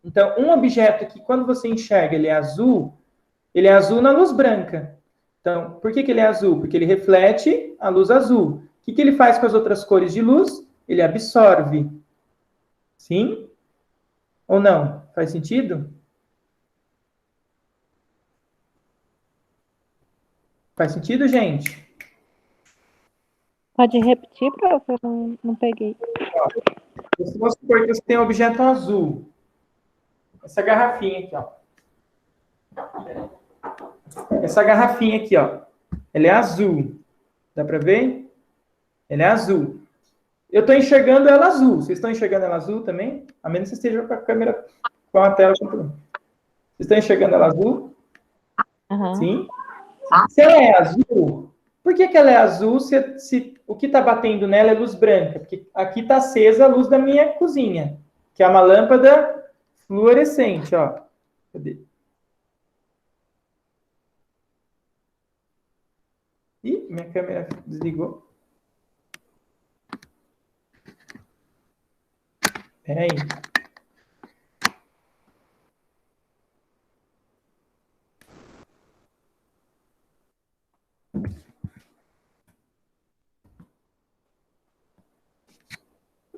Então, um objeto que, quando você enxerga, ele é azul na luz branca. Então, por que ele é azul? Porque ele reflete a luz azul. O que ele faz com as outras cores de luz? Ele absorve. Sim? Ou não? Faz sentido? Faz sentido, gente? Pode repetir, prof? Eu não peguei. Vamos supor que você tem um objeto azul. Essa garrafinha aqui, ó. Essa garrafinha aqui, ó. Ela é azul. Dá para ver? Ela é azul. Eu estou enxergando ela azul. Vocês estão enxergando ela azul também? A menos que você esteja com a câmera, com a tela. Vocês estão enxergando ela azul? Uhum. Sim? Se ela é azul, por que ela é azul se o que está batendo nela é luz branca? Porque aqui está acesa a luz da minha cozinha, que é uma lâmpada fluorescente, ó. Cadê? Ih, minha câmera desligou. Espera aí. O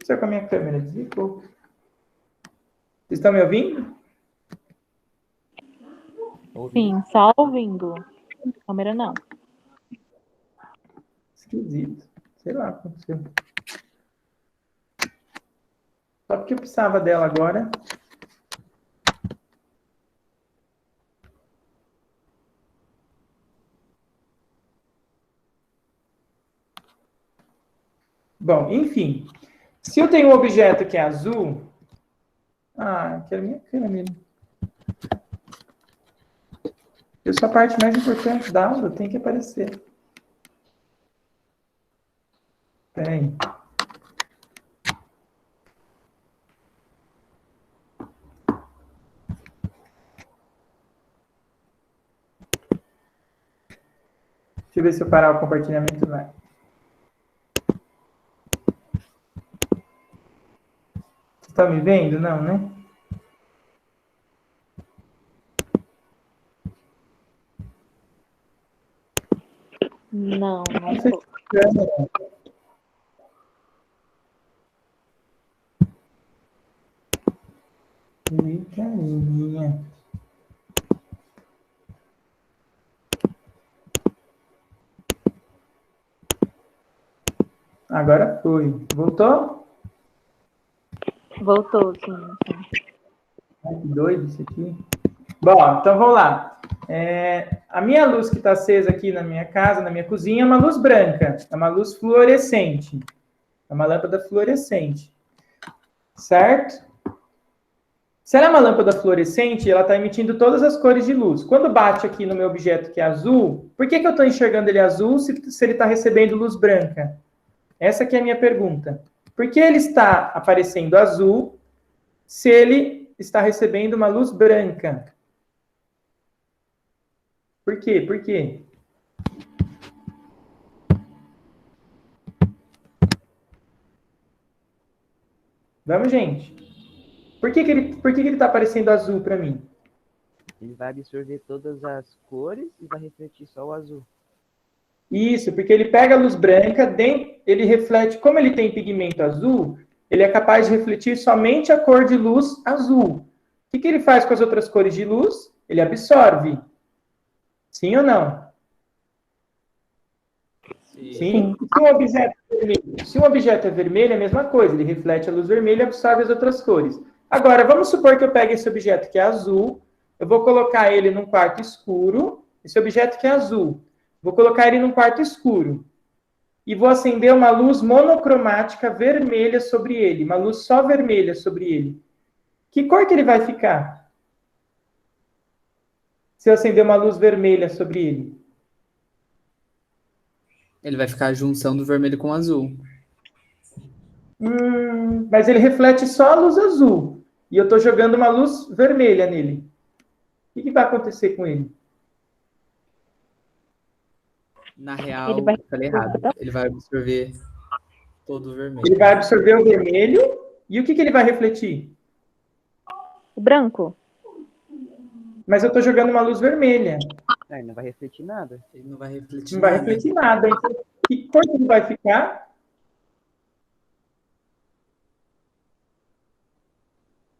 que aconteceu com a minha câmera? Desligou. Vocês estão me ouvindo? Sim, só ouvindo. Câmera não. Esquisito. Sei lá o que aconteceu. Só porque eu precisava dela agora. Bom, enfim. Se eu tenho um objeto que é azul... Ah, quero minha câmera. Essa é a parte mais importante da aula, tem que aparecer. Espera aí. Deixa eu ver se eu parar o compartilhamento vai. Vocês estão me vendo? Não, né? Não, não Não sei tô. se é. Eita, minha. Agora foi. Voltou? Voltou, sim. Ai, que doido isso aqui. Bom, então vamos lá. A minha luz que está acesa aqui na minha casa, na minha cozinha, é uma luz branca. É uma luz fluorescente. É uma lâmpada fluorescente. Certo? Se ela é uma lâmpada fluorescente, ela está emitindo todas as cores de luz. Quando bate aqui no meu objeto que é azul, por que eu estou enxergando ele azul se ele está recebendo luz branca? Essa aqui é a minha pergunta. Por que ele está aparecendo azul se ele está recebendo uma luz branca? Por quê? Por quê? Vamos, gente. Por que ele está aparecendo azul para mim? Ele vai absorver todas as cores e vai refletir só o azul. Isso, porque ele pega a luz branca, ele reflete, como ele tem pigmento azul, ele é capaz de refletir somente a cor de luz azul. O que ele faz com as outras cores de luz? Ele absorve. Sim ou não? Sim. Se um objeto é vermelho, é a mesma coisa. Ele reflete a luz vermelha e absorve as outras cores. Agora, vamos supor que eu pegue esse objeto que é azul, eu vou colocar ele num quarto escuro, esse objeto que é azul, vou colocar ele num quarto escuro, e vou acender uma luz monocromática vermelha sobre ele, uma luz só vermelha sobre ele. Que cor que ele vai ficar? Se eu acender uma luz vermelha sobre ele? Ele vai ficar a junção do vermelho com o azul. Mas ele reflete só a luz azul. E eu estou jogando uma luz vermelha nele. O que vai acontecer com ele? Na real, Ele vai- eu falei errado. Ele vai absorver todo o vermelho. Ele vai absorver o vermelho. E o que ele vai refletir? O branco? Mas eu estou jogando uma luz vermelha. Ele não vai refletir nada. Ele não vai refletir Não vai nada. refletir nada. Então, que cor que ele vai ficar?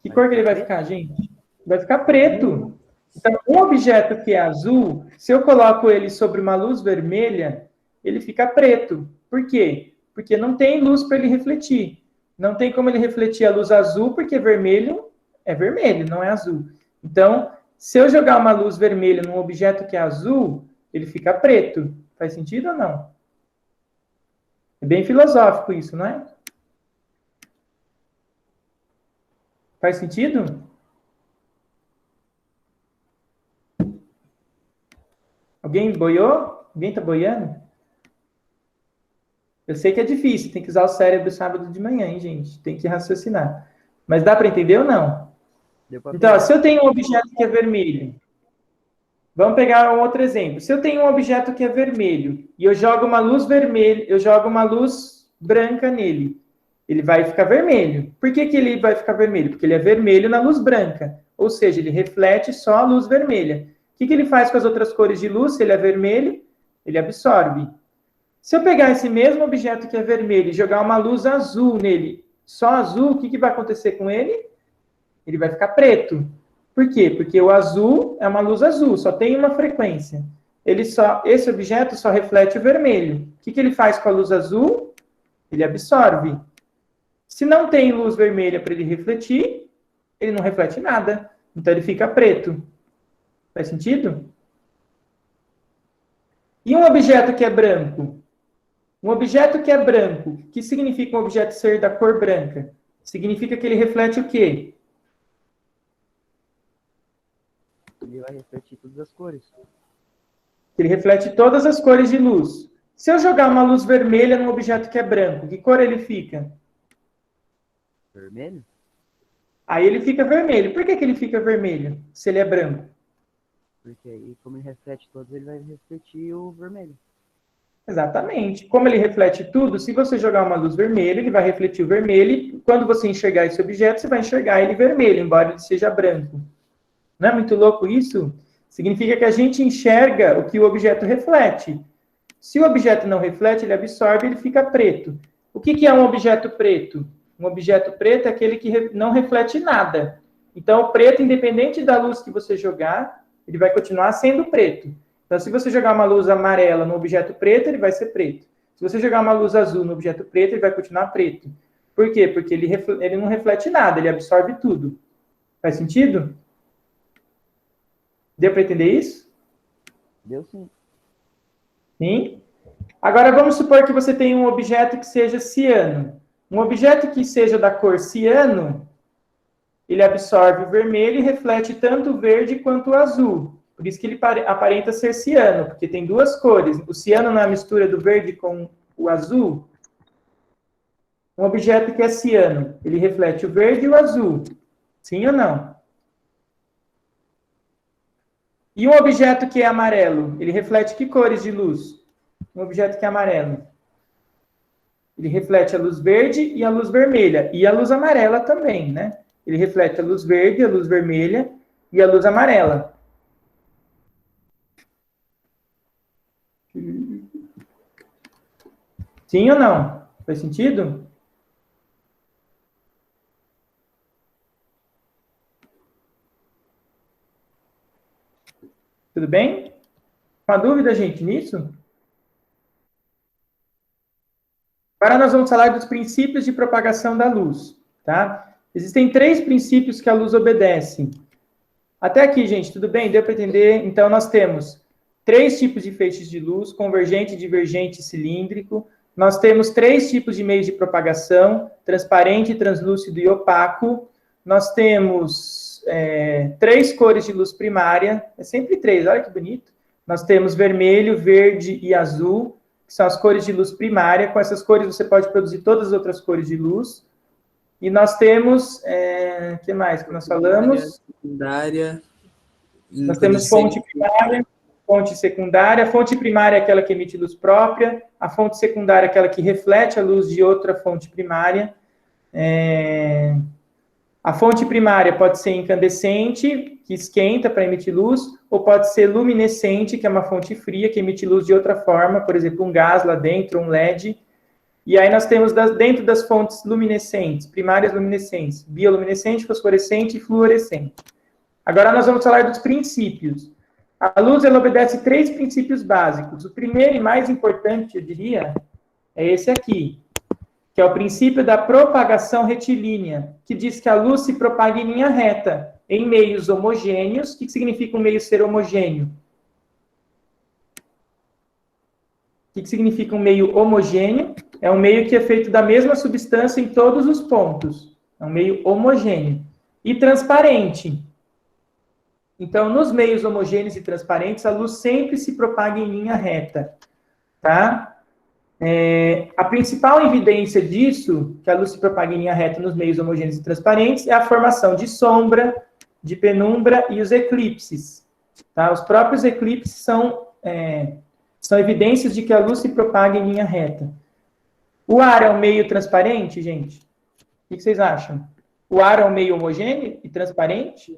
Que cor que ele vai ficar, gente? Vai ficar preto. Então, um objeto que é azul, se eu coloco ele sobre uma luz vermelha, ele fica preto. Por quê? Porque não tem luz para ele refletir. Não tem como ele refletir a luz azul, porque vermelho é vermelho, não é azul. Então, se eu jogar uma luz vermelha num objeto que é azul, ele fica preto. Faz sentido ou não? É bem filosófico isso, não é? Faz sentido? Alguém boiou? Alguém tá boiando? Eu sei que é difícil, tem que usar o cérebro sábado de manhã, hein, gente? Tem que raciocinar. Mas dá para entender ou não? Então, se eu tenho um objeto que é vermelho, vamos pegar um outro exemplo. Se eu tenho um objeto que é vermelho e eu jogo uma luz vermelha, eu jogo uma luz branca nele, ele vai ficar vermelho. Por que ele vai ficar vermelho? Porque ele é vermelho na luz branca. Ou seja, ele reflete só a luz vermelha. O que ele faz com as outras cores de luz? Se ele é vermelho, ele absorve. Se eu pegar esse mesmo objeto que é vermelho e jogar uma luz azul nele, só azul, o que vai acontecer com ele? Ele vai ficar preto. Por quê? Porque o azul é uma luz azul, só tem uma frequência. Esse objeto só reflete o vermelho. O que ele faz com a luz azul? Ele absorve. Se não tem luz vermelha para ele refletir, ele não reflete nada. Então ele fica preto. Faz sentido? E um objeto que é branco? Um objeto que é branco, o que significa um objeto ser da cor branca? Significa que ele reflete o quê? Ele vai refletir todas as cores. Ele reflete todas as cores de luz. Se eu jogar uma luz vermelha num objeto que é branco, que cor ele fica? Vermelho? Aí ele fica vermelho. Por que ele fica vermelho, se ele é branco? Porque aí, como ele reflete todos, ele vai refletir o vermelho. Exatamente. Como ele reflete tudo, se você jogar uma luz vermelha, ele vai refletir o vermelho, e quando você enxergar esse objeto, você vai enxergar ele vermelho, embora ele seja branco. Não é muito louco isso? Significa que a gente enxerga o que o objeto reflete. Se o objeto não reflete, ele absorve, ele fica preto. O que é um objeto preto? Um objeto preto é aquele que não reflete nada. Então, o preto, independente da luz que você jogar, ele vai continuar sendo preto. Então, se você jogar uma luz amarela no objeto preto, ele vai ser preto. Se você jogar uma luz azul no objeto preto, ele vai continuar preto. Por quê? Porque ele não reflete nada, ele absorve tudo. Faz sentido? Deu para entender isso? Deu sim. Sim? Agora, vamos supor que você tem um objeto que seja ciano. Um objeto que seja da cor ciano, ele absorve o vermelho e reflete tanto o verde quanto o azul. Por isso que ele aparenta ser ciano, porque tem duas cores. O ciano não é a mistura do verde com o azul. Um objeto que é ciano, ele reflete o verde e o azul. Sim ou não? E um objeto que é amarelo, ele reflete que cores de luz? Um objeto que é amarelo. Ele reflete a luz verde e a luz vermelha. E a luz amarela também, né? Ele reflete a luz verde, a luz vermelha e a luz amarela. Sim ou não? Faz sentido? Tudo bem? Uma dúvida, gente, nisso? Agora nós vamos falar dos princípios de propagação da luz, tá? Existem 3 princípios que a luz obedece. Até aqui, gente, tudo bem? Deu para entender? Então, nós temos 3 tipos de feixes de luz, convergente, divergente e cilíndrico. Nós temos 3 tipos de meios de propagação, transparente, translúcido e opaco. Nós temos 3 cores de luz primária, é sempre 3, olha que bonito. Nós temos vermelho, verde e azul, que são as cores de luz primária. Com essas cores você pode produzir todas as outras cores de luz. E nós temos, o que mais que nós falamos? Secundária. Nós temos fonte primária, fonte secundária. A fonte primária é aquela que emite luz própria. A fonte secundária é aquela que reflete a luz de outra fonte primária. A fonte primária pode ser incandescente, que esquenta para emitir luz, ou pode ser luminescente, que é uma fonte fria, que emite luz de outra forma, por exemplo, um gás lá dentro, um LED. E aí nós temos dentro das fontes luminescentes, primárias luminescentes, bioluminescente, fosforescente e fluorescente. Agora nós vamos falar dos princípios. A luz, ela obedece 3 princípios básicos. O primeiro e mais importante, eu diria, é esse aqui, que é o princípio da propagação retilínea, que diz que a luz se propaga em linha reta, em meios homogêneos. O que significa um meio ser homogêneo? O que significa um meio homogêneo? É um meio que é feito da mesma substância em todos os pontos. É um meio homogêneo. E transparente. Então, nos meios homogêneos e transparentes, a luz sempre se propaga em linha reta. Tá? A principal evidência disso, que a luz se propaga em linha reta nos meios homogêneos e transparentes, é a formação de sombra, de penumbra e os eclipses. Tá? Os próprios eclipses são evidências de que a luz se propaga em linha reta. O ar é um meio transparente, gente? O que vocês acham? O ar é um meio homogêneo e transparente?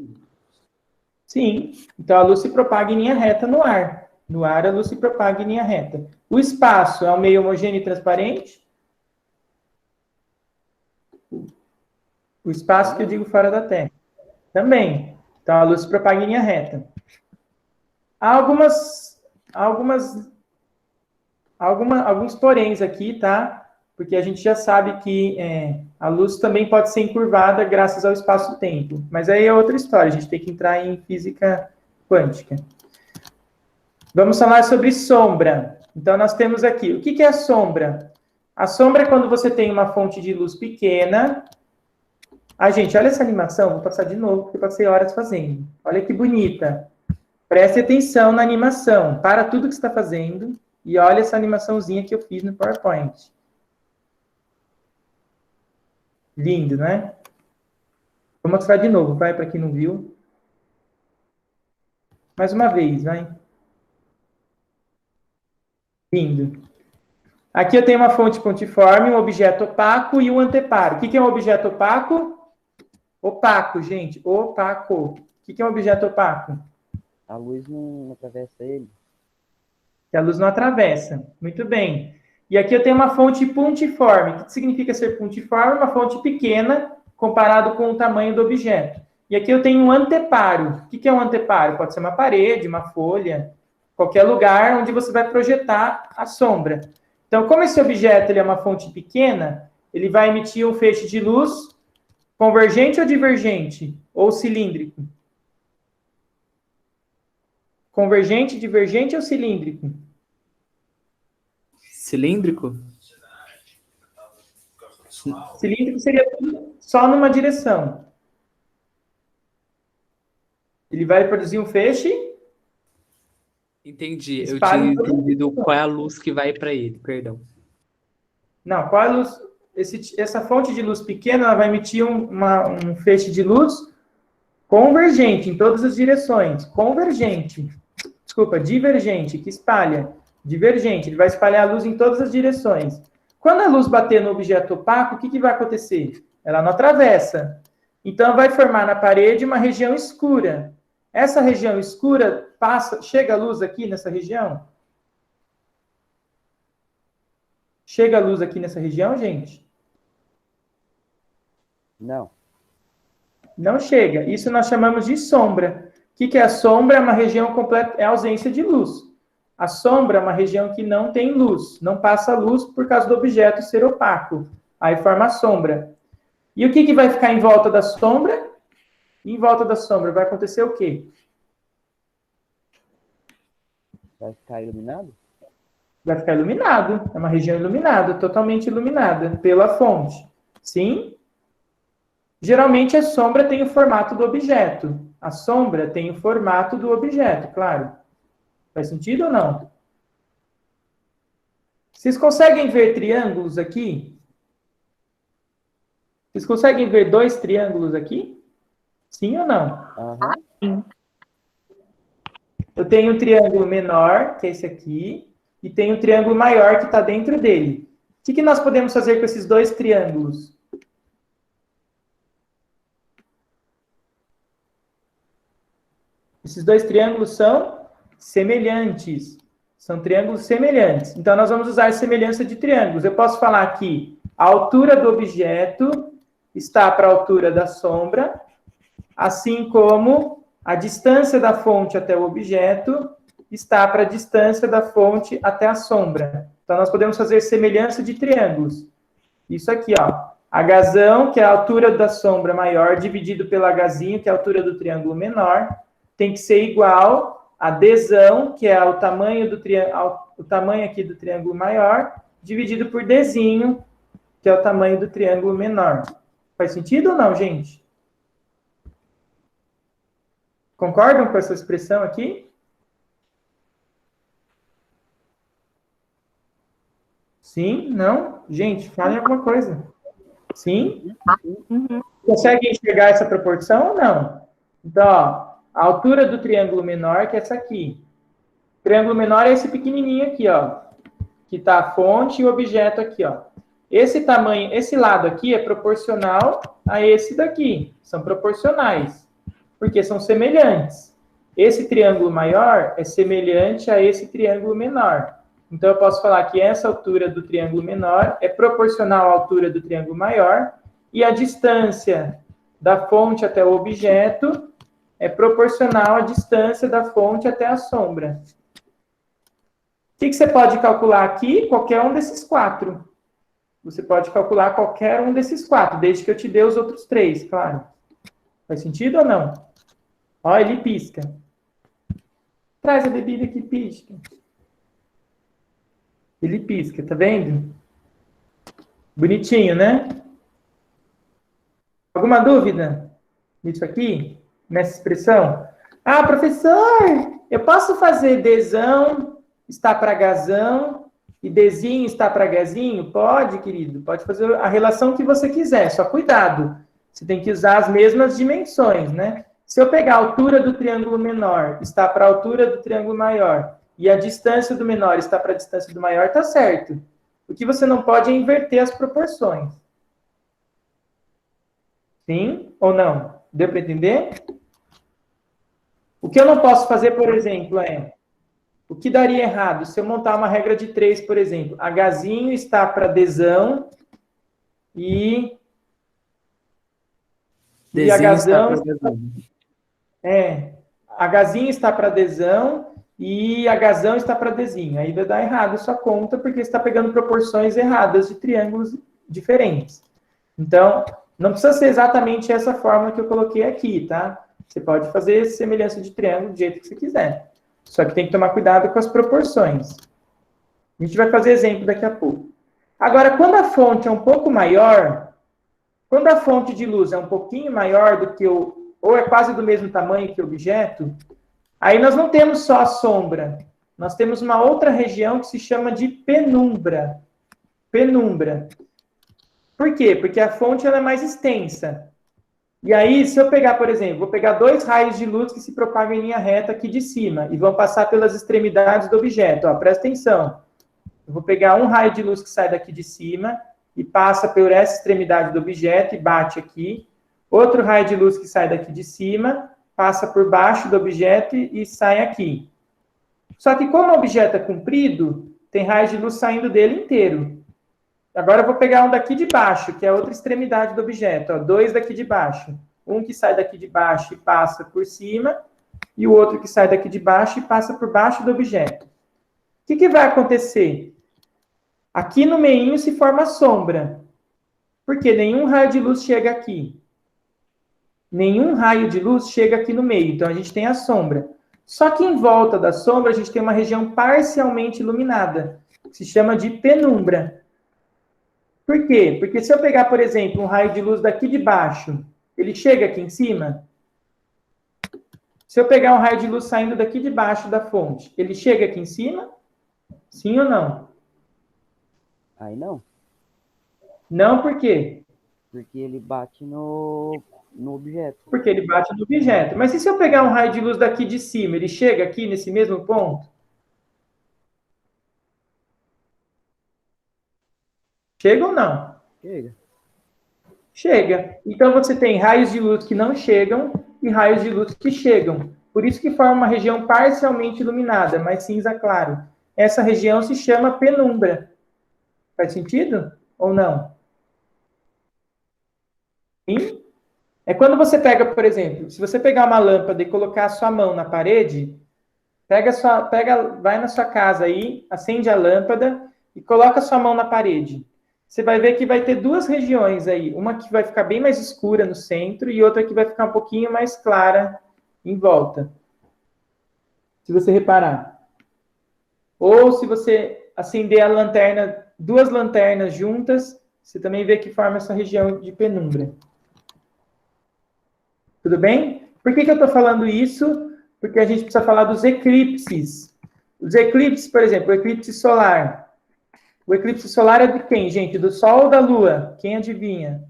Sim. Então, a luz se propaga em linha reta no ar. No ar, a luz se propaga em linha reta. O espaço é um meio homogêneo e transparente? O espaço que eu digo fora da Terra. Também. Então, a luz se propaga em linha reta. Há alguns poréns aqui, tá? Porque a gente já sabe que a luz também pode ser encurvada graças ao espaço-tempo. Mas aí é outra história, a gente tem que entrar em física quântica. Vamos falar sobre sombra. Então, nós temos aqui, o que é a sombra? A sombra é quando você tem uma fonte de luz pequena. Gente, olha essa animação, vou passar de novo, porque eu passei horas fazendo. Olha que bonita. Preste atenção na animação, para tudo que você está fazendo, e olha essa animaçãozinha que eu fiz no PowerPoint. Lindo, né? Vou mostrar de novo, vai, para quem não viu. Mais uma vez, vai. Lindo. Aqui eu tenho uma fonte pontiforme, um objeto opaco e um anteparo. O que é um objeto opaco? Opaco, gente. Opaco. O que é um objeto opaco? A luz não atravessa ele. Que a luz não atravessa. Muito bem. E aqui eu tenho uma fonte pontiforme. O que significa ser pontiforme? Uma fonte pequena comparado com o tamanho do objeto. E aqui eu tenho um anteparo. O que é um anteparo? Pode ser uma parede, uma folha, qualquer lugar onde você vai projetar a sombra. Então, como esse objeto ele é uma fonte pequena, ele vai emitir um feixe de luz Convergente ou divergente? Ou cilíndrico? Convergente, divergente ou cilíndrico? Cilíndrico? Cilíndrico seria só numa direção. Ele vai produzir um feixe. Entendi. Eu Espalha tinha em todo entendido qual é a luz que vai para ele, perdão. Não, qual é a luz? Essa fonte de luz pequena ela vai emitir um feixe de luz convergente em todas as direções. Convergente. Desculpa, divergente, que espalha. Divergente, ele vai espalhar a luz em todas as direções. Quando a luz bater no objeto opaco, o que vai acontecer? Ela não atravessa. Então, vai formar na parede uma região escura. Essa região escura chega a luz aqui nessa região? Chega a luz aqui nessa região, gente? Não. Não chega. Isso nós chamamos de sombra. O que é a sombra? É uma região completa, é a ausência de luz. A sombra é uma região que não tem luz, não passa luz por causa do objeto ser opaco. Aí forma a sombra. E o que vai ficar em volta da sombra? Em volta da sombra vai acontecer o quê? Vai ficar iluminado? Vai ficar iluminado. É uma região iluminada, totalmente iluminada pela fonte. Sim? Geralmente a sombra tem o formato do objeto. A sombra tem o formato do objeto, claro. Faz sentido ou não? Vocês conseguem ver triângulos aqui? Vocês conseguem ver 2 triângulos aqui? Sim ou não? Aham. Sim. Eu tenho um triângulo menor, que é esse aqui, e tenho um triângulo maior que está dentro dele. O que nós podemos fazer com esses 2 triângulos? Esses 2 triângulos são semelhantes. São triângulos semelhantes. Então, nós vamos usar a semelhança de triângulos. Eu posso falar que a altura do objeto está para a altura da sombra, assim como a distância da fonte até o objeto está para a distância da fonte até a sombra. Então, nós podemos fazer semelhança de triângulos. Isso aqui, ó. Hzão, que é a altura da sombra maior, dividido pelo hzinho, que é a altura do triângulo menor, tem que ser igual a dzão, que é o tamanho aqui do triângulo maior, dividido por dzinho, que é o tamanho do triângulo menor. Faz sentido ou não, gente? Concordam com essa expressão aqui? Sim? Não? Gente, falem alguma coisa. Sim? Uhum. Conseguem enxergar essa proporção ou não? Então, ó, a altura do triângulo menor, que é essa aqui. O triângulo menor é esse pequenininho aqui, ó. Que está a fonte e o objeto aqui, ó. Esse tamanho, esse lado aqui é proporcional a esse daqui. São proporcionais, porque são semelhantes. Esse triângulo maior é semelhante a esse triângulo menor. Então, eu posso falar que essa altura do triângulo menor é proporcional à altura do triângulo maior e a distância da fonte até o objeto é proporcional à distância da fonte até a sombra. O que você pode calcular aqui? Qualquer um desses 4. Você pode calcular qualquer um desses 4, desde que eu te dê os outros 3, claro. Faz sentido ou não? Ó, ele pisca. Traz a bebida que pisca. Ele pisca, tá vendo? Bonitinho, né? Alguma dúvida nisso aqui? Nessa expressão? Ah, professor, eu posso fazer dzão está para hzão e dzinho está para hzinho? Pode, querido. Pode fazer a relação que você quiser. Só cuidado. Você tem que usar as mesmas dimensões, né? Se eu pegar a altura do triângulo menor está para a altura do triângulo maior e a distância do menor está para a distância do maior, tá certo. O que você não pode é inverter as proporções. Sim ou não? Deu para entender? O que eu não posso fazer, por exemplo, é... O que daria errado se eu montar uma regra de 3, por exemplo? Hzinho está para dzão e hzão... Hzinho está para dzão e hzão está para dzinho. Aí vai dar errado sua conta, porque você está pegando proporções erradas de triângulos diferentes. Então, Não precisa ser exatamente essa fórmula que eu coloquei aqui, tá? Você pode fazer semelhança de triângulo do jeito que você quiser. Só que tem que tomar cuidado com as proporções. A gente vai fazer exemplo daqui a pouco. Agora, quando a fonte é um pouco maior, quando a fonte de luz é um pouquinho maior do que ou é quase do mesmo tamanho que o objeto, aí nós não temos só a sombra. Nós temos uma outra região que se chama de penumbra. Penumbra. Por quê? Porque a fonte ela é mais extensa. E aí, se eu pegar, por exemplo, vou pegar 2 raios de luz que se propagam em linha reta aqui de cima e vão passar pelas extremidades do objeto. Ó, presta atenção. Eu vou pegar um raio de luz que sai daqui de cima e passa por essa extremidade do objeto e bate aqui. Outro raio de luz que sai daqui de cima, passa por baixo do objeto e sai aqui. Só que como o objeto é comprido, tem raio de luz saindo dele inteiro. Agora eu vou pegar um daqui de baixo, que é a outra extremidade do objeto. Ó, 2 daqui de baixo. Um que sai daqui de baixo e passa por cima, e o outro que sai daqui de baixo e passa por baixo do objeto. O que vai acontecer? Aqui no meinho se forma sombra. Porque nenhum raio de luz chega aqui. Nenhum raio de luz chega aqui no meio. Então a gente tem a sombra. Só que em volta da sombra a gente tem uma região parcialmente iluminada, que se chama de penumbra. Por quê? Porque se eu pegar, por exemplo, um raio de luz daqui de baixo, ele chega aqui em cima? Se eu pegar um raio de luz saindo daqui de baixo da fonte, ele chega aqui em cima? Sim ou não? Aí não, Não, por quê? porque ele bate no objeto. Porque ele bate no objeto. Mas e se eu pegar um raio de luz daqui de cima, ele chega aqui nesse mesmo ponto? Chega ou não? Chega. Chega. Então você tem raios de luz que não chegam e raios de luz que chegam. Por isso que forma uma região parcialmente iluminada, mas cinza claro. Essa região se chama penumbra. Faz sentido ou não? Sim? É quando você pega, por exemplo, se você pegar uma lâmpada e colocar a sua mão na parede, vai na sua casa aí, acende a lâmpada e coloca a sua mão na parede. Você vai ver que vai ter 2 regiões aí. Uma que vai ficar bem mais escura no centro e outra que vai ficar um pouquinho mais clara em volta. Se você reparar. Ou se você acender a lanterna, 2 lanternas juntas, você também vê que forma essa região de penumbra. Tudo bem? Por que eu estou falando isso? Porque a gente precisa falar dos eclipses. Os eclipses, por exemplo, o eclipse solar. O eclipse solar é de quem, gente? Do Sol ou da Lua? Quem adivinha?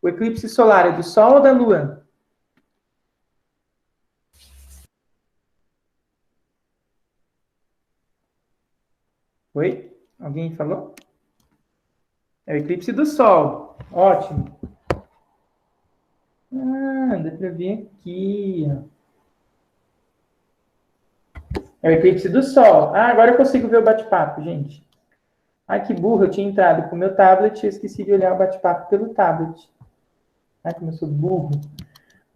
O eclipse solar é do Sol ou da Lua? Oi? Alguém falou? É o eclipse do Sol. Ótimo. Ah, dá para ver aqui. É o eclipse do Sol. Ah, agora eu consigo ver o bate-papo, gente. Ai, que burro, eu tinha entrado com o meu tablet e esqueci de olhar o bate-papo pelo tablet. Ai, como eu sou burro.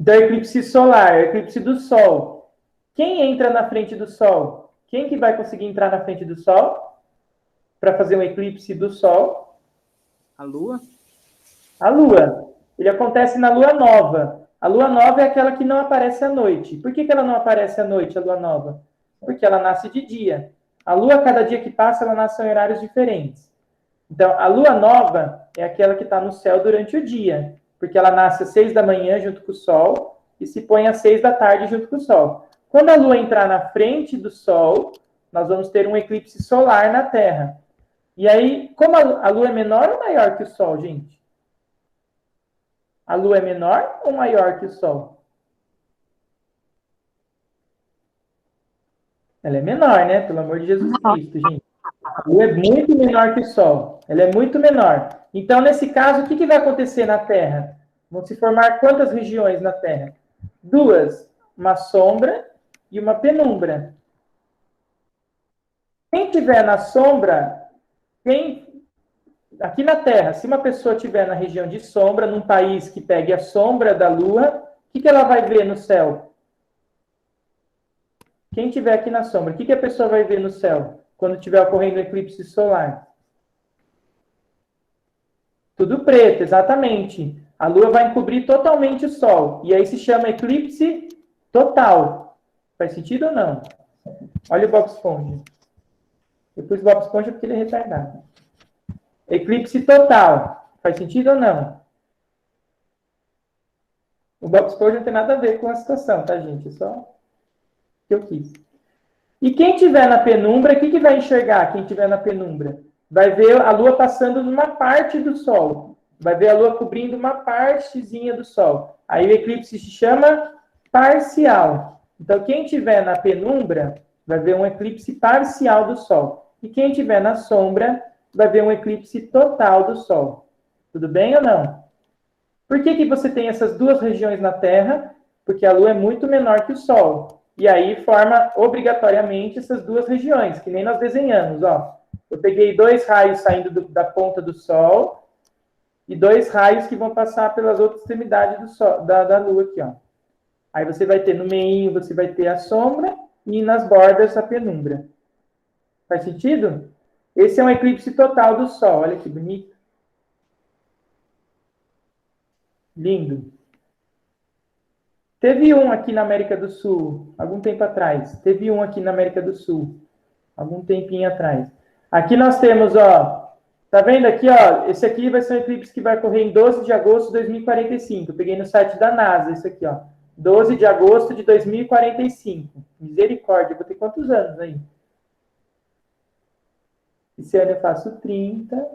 Então, é o eclipse solar, é o eclipse do Sol. Quem entra na frente do Sol? Quem que vai conseguir entrar na frente do Sol para fazer um eclipse do Sol? A Lua? A Lua. Ele acontece na Lua Nova. A Lua Nova é aquela que não aparece à noite. Por que ela não aparece à noite, a Lua Nova? Porque ela nasce de dia. A Lua, cada dia que passa, ela nasce em horários diferentes. Então, a Lua Nova é aquela que está no céu durante o dia. Porque ela nasce às 6 da manhã junto com o Sol e se põe às 6 da tarde junto com o Sol. Quando a Lua entrar na frente do Sol, nós vamos ter um eclipse solar na Terra. E aí, como a Lua é menor ou maior que o Sol, gente? A Lua é menor ou maior que o Sol? Ela é menor, né? Pelo amor de Jesus Cristo, gente. A Lua é muito menor que o Sol. Ela é muito menor. Então, nesse caso, o que vai acontecer na Terra? Vão se formar quantas regiões na Terra? 2. Uma sombra e uma penumbra. Quem estiver na sombra, aqui na Terra, se uma pessoa estiver na região de sombra, num país que pegue a sombra da Lua, o que ela vai ver no céu? Quem estiver aqui na sombra, o que a pessoa vai ver no céu quando estiver ocorrendo o eclipse solar? Tudo preto, exatamente. A Lua vai encobrir totalmente o Sol. E aí se chama eclipse total. Faz sentido ou não? Olha o Bob Esponja. Eu pus Bob Esponja porque ele é retardado. Eclipse total. Faz sentido ou não? O Bob Esponja não tem nada a ver com a situação, tá, gente? É só o que eu quis. E quem tiver na penumbra, o que vai enxergar quem tiver na penumbra? Vai ver a Lua passando numa parte do Sol. Vai ver a Lua cobrindo uma partezinha do Sol. Aí o eclipse se chama parcial. Então, quem tiver na penumbra, vai ver um eclipse parcial do Sol. E quem tiver na sombra, vai ver um eclipse total do Sol. Tudo bem ou não? Por que você tem essas duas regiões na Terra? Porque a Lua é muito menor que o Sol. E aí forma obrigatoriamente essas duas regiões, que nem nós desenhamos, ó. Eu peguei 2 raios saindo da ponta do Sol e 2 raios que vão passar pelas outras extremidades do Sol, da Lua aqui, ó. Aí você vai ter no meio, você vai ter a sombra e nas bordas a penumbra. Faz sentido? Esse é um eclipse total do Sol. Olha que bonito. Lindo. Teve um aqui na América do Sul, algum tempo atrás. Teve um aqui na América do Sul, algum tempinho atrás. Aqui nós temos, ó, tá vendo aqui, ó, esse aqui vai ser um eclipse que vai ocorrer em 12 de agosto de 2045. Eu peguei no site da NASA, esse aqui, ó. 12 de agosto de 2045. Misericórdia, eu vou ter quantos anos aí? Esse ano eu faço 30.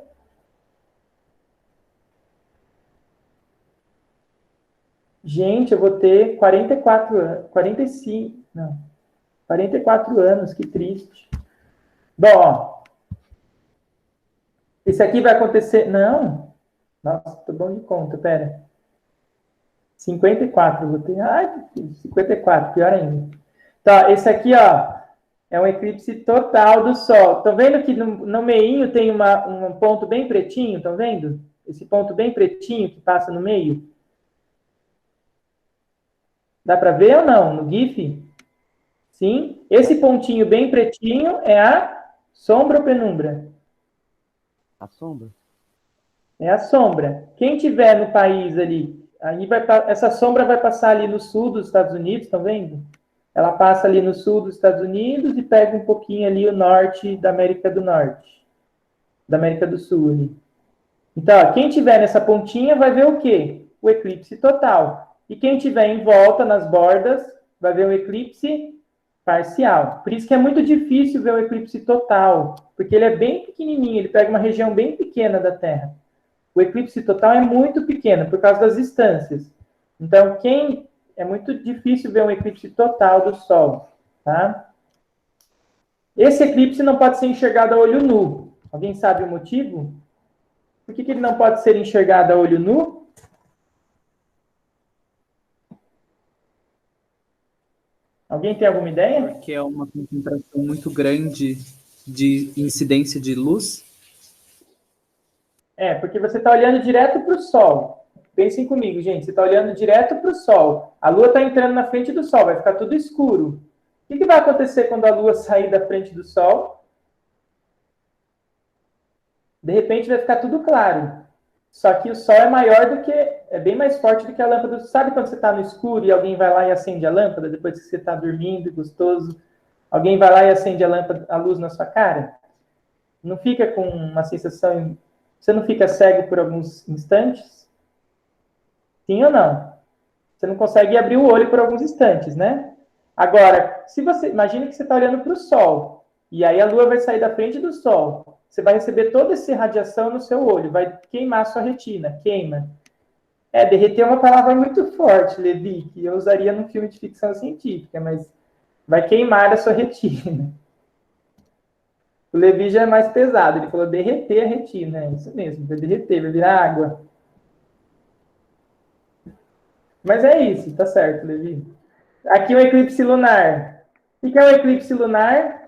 Gente, eu vou ter 44 anos, 45, não, 44 anos, que triste. Bom, ó, esse aqui vai acontecer, não, nossa, tô bom de conta, pera. 54, vou ter, ai, 54, pior ainda. Tá, esse aqui, ó, é um eclipse total do Sol. Estão vendo que no meinho tem um ponto bem pretinho, estão vendo? Esse ponto bem pretinho que passa no meio. Dá para ver ou não no GIF? Sim. Esse pontinho bem pretinho é a sombra ou penumbra? A sombra? É a sombra. Quem tiver no país ali, aí essa sombra vai passar ali no sul dos Estados Unidos, estão vendo? Ela passa ali no sul dos Estados Unidos e pega um pouquinho ali o norte da América do Norte, da América do Sul ali. Então, ó, quem tiver nessa pontinha vai ver o quê? O eclipse total. E quem tiver em volta, nas bordas, vai ver um eclipse parcial. Por isso que é muito difícil ver o eclipse total, porque ele é bem pequenininho, ele pega uma região bem pequena da Terra. O eclipse total é muito pequeno, por causa das distâncias. Então, é muito difícil ver um eclipse total do Sol, tá? Esse eclipse não pode ser enxergado a olho nu. Alguém sabe o motivo? Por que ele não pode ser enxergado a olho nu? Alguém tem alguma ideia? Porque é uma concentração muito grande de incidência de luz. Porque você está olhando direto para o Sol. Pensem comigo, gente. Você está olhando direto para o Sol. A Lua está entrando na frente do Sol, vai ficar tudo escuro. O que vai acontecer quando a Lua sair da frente do Sol? De repente vai ficar tudo claro. Só que o Sol é maior do que... É bem mais forte do que a lâmpada. Sabe quando você está no escuro e alguém vai lá e acende a lâmpada, depois que você está dormindo, gostoso? Alguém vai lá e acende a lâmpada, a luz na sua cara? Não fica com uma sensação... Você não fica cego por alguns instantes? Sim ou não? Você não consegue abrir o olho por alguns instantes, né? Agora, se você... Imagina que você está olhando para o Sol. E aí a Lua vai sair da frente do Sol. Você vai receber toda essa radiação no seu olho, vai queimar a sua retina, queima. Derreter é uma palavra muito forte, Levi, que eu usaria num filme de ficção científica, mas vai queimar a sua retina. O Levi já é mais pesado, ele falou derreter a retina, é isso mesmo, vai derreter, vai virar água. Mas é isso, tá certo, Levi. Aqui o eclipse lunar. O que é o eclipse lunar?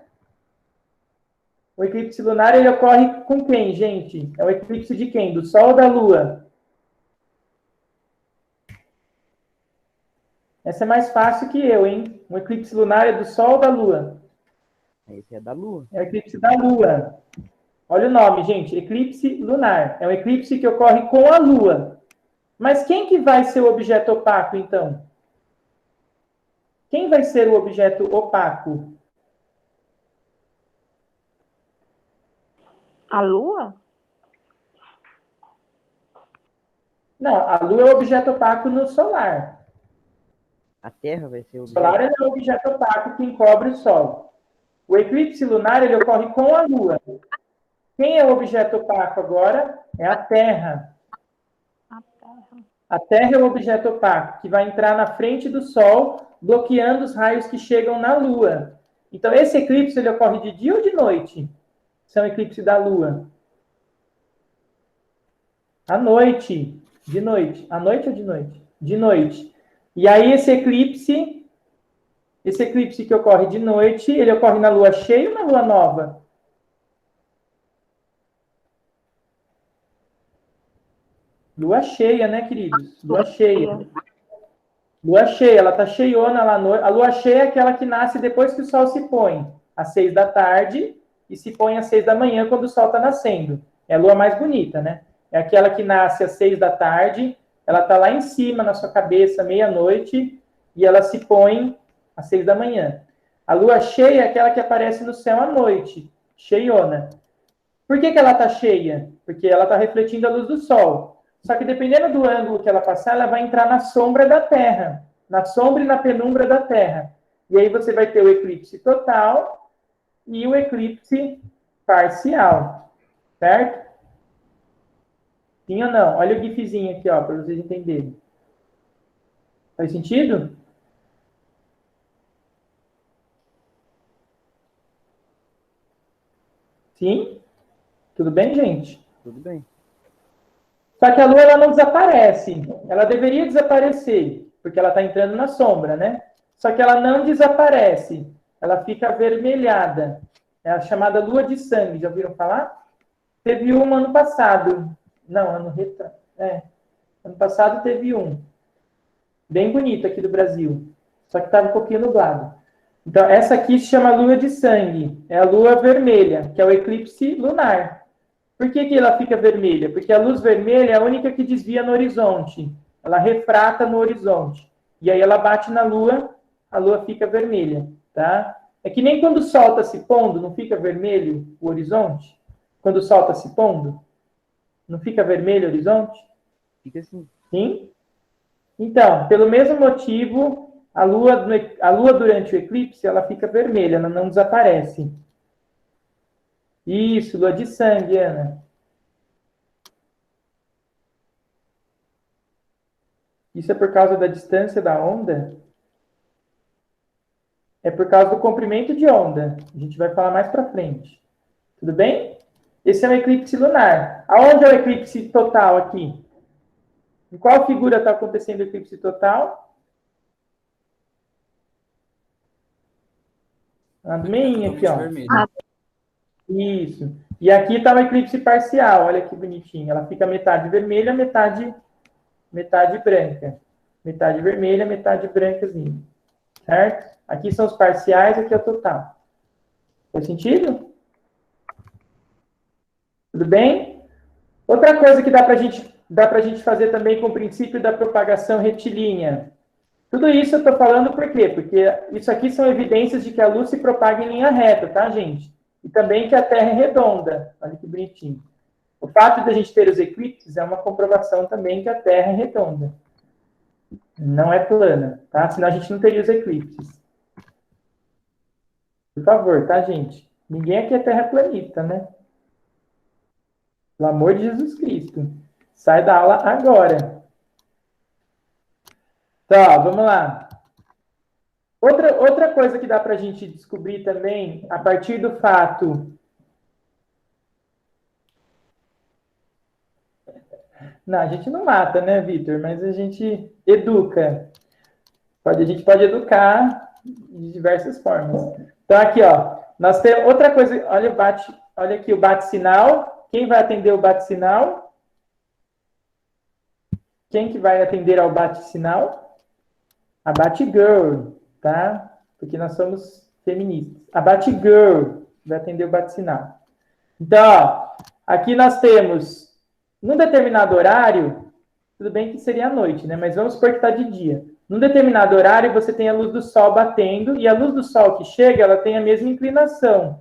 O eclipse lunar, ele ocorre com quem, gente? É o eclipse de quem? Do Sol ou da Lua? Essa é mais fácil que eu, hein? O eclipse lunar é do Sol ou da Lua? Esse é da Lua. É o eclipse da Lua. Olha o nome, gente, eclipse lunar. É um eclipse que ocorre com a Lua. Mas quem que vai ser o objeto opaco, então? Quem vai ser o objeto opaco? A Lua? Não, a Lua é o objeto opaco no solar. A Terra vai ser o O solar é o objeto opaco que encobre o Sol. O eclipse lunar ele ocorre com a Lua. Quem é o objeto opaco agora? É a Terra. A Terra. A Terra é o objeto opaco que vai entrar na frente do Sol, bloqueando os raios que chegam na Lua. Então, esse eclipse ele ocorre de dia ou de noite? Esse é um eclipse da Lua. À noite. De noite. À noite ou de noite? De noite. E aí, esse eclipse que ocorre de noite, ele ocorre na Lua cheia ou na Lua nova? Lua cheia, né, queridos? Lua cheia. Lua cheia, ela tá cheiona lá. A lua cheia é aquela que nasce depois que o sol se põe, às 6 da tarde, e se põe às 6 da manhã, quando o sol tá nascendo. É a lua mais bonita, né? É aquela que nasce às 6 da tarde, ela tá lá em cima, na sua cabeça, meia-noite, e ela se põe às 6 da manhã. A lua cheia é aquela que aparece no céu à noite, cheiona. Por que ela tá cheia? Porque ela tá refletindo a luz do sol. Só que dependendo do ângulo que ela passar, ela vai entrar na sombra da Terra. Na sombra e na penumbra da Terra. E aí você vai ter o eclipse total e o eclipse parcial. Certo? Sim ou não? Olha o gifzinho aqui, ó, para vocês entenderem. Faz sentido? Sim? Tudo bem, gente? Tudo bem. Só que a Lua ela não desaparece. Ela deveria desaparecer, porque ela está entrando na sombra, né? Só que ela não desaparece. Ela fica avermelhada. É a chamada Lua de Sangue. Já ouviram falar? Teve um ano passado. Não, ano retrasado. Ano passado teve um. Bem bonito aqui do Brasil. Só que estava um pouquinho nublado. Então, essa aqui se chama Lua de Sangue. É a Lua vermelha, que é o eclipse lunar. Por que ela fica vermelha? Porque a luz vermelha é a única que desvia no horizonte. Ela refrata no horizonte. E aí ela bate na Lua, a Lua fica vermelha, tá? É que nem quando o Sol está se pondo, não fica vermelho o horizonte? Quando o Sol está se pondo, não fica vermelho o horizonte? Fica assim. Sim? Então, pelo mesmo motivo, a Lua durante o eclipse, ela fica vermelha, ela não desaparece. Isso, Lua de Sangue, Ana. Isso é por causa da distância da onda? É por causa do comprimento de onda. A gente vai falar mais para frente. Tudo bem? Esse é um eclipse lunar. Aonde é o eclipse total aqui? Em qual figura está acontecendo o eclipse total? A do meinho aqui, ó. Vermelho. Isso. E aqui está o eclipse parcial. Olha que bonitinho. Ela fica metade vermelha, metade branca. Metade vermelha, metade brancazinha. Certo? Aqui são os parciais, aqui é o total. Faz sentido? Tudo bem? Outra coisa que dá para a gente fazer também com o princípio da propagação retilínea. Tudo isso eu estou falando por quê? Porque isso aqui são evidências de que a luz se propaga em linha reta, tá, gente? E também que a Terra é redonda. Olha que bonitinho. O fato de a gente ter os eclipses é uma comprovação também que a Terra é redonda. Não é plana, tá? Senão a gente não teria os eclipses. Por favor, tá, gente? Ninguém aqui é terraplanista, né? Pelo amor de Jesus Cristo. Sai da aula agora. Tá, vamos lá. Outra coisa que dá pra gente descobrir também, a partir do fato... Não, a gente não mata, né, Vitor? Mas a gente educa. A gente pode educar de diversas formas. Então, aqui, ó. Nós temos outra coisa. Olha aqui o bate-sinal. Quem vai atender o bate-sinal? Quem que vai atender ao bate-sinal? A Batgirl, tá? Porque nós somos feministas. A Batgirl vai atender o bate-sinal. Então, ó, aqui nós temos, num determinado horário, tudo bem que seria à noite, né? Mas vamos supor que está de dia. Num determinado horário, você tem a luz do sol batendo, e a luz do sol que chega, ela tem a mesma inclinação.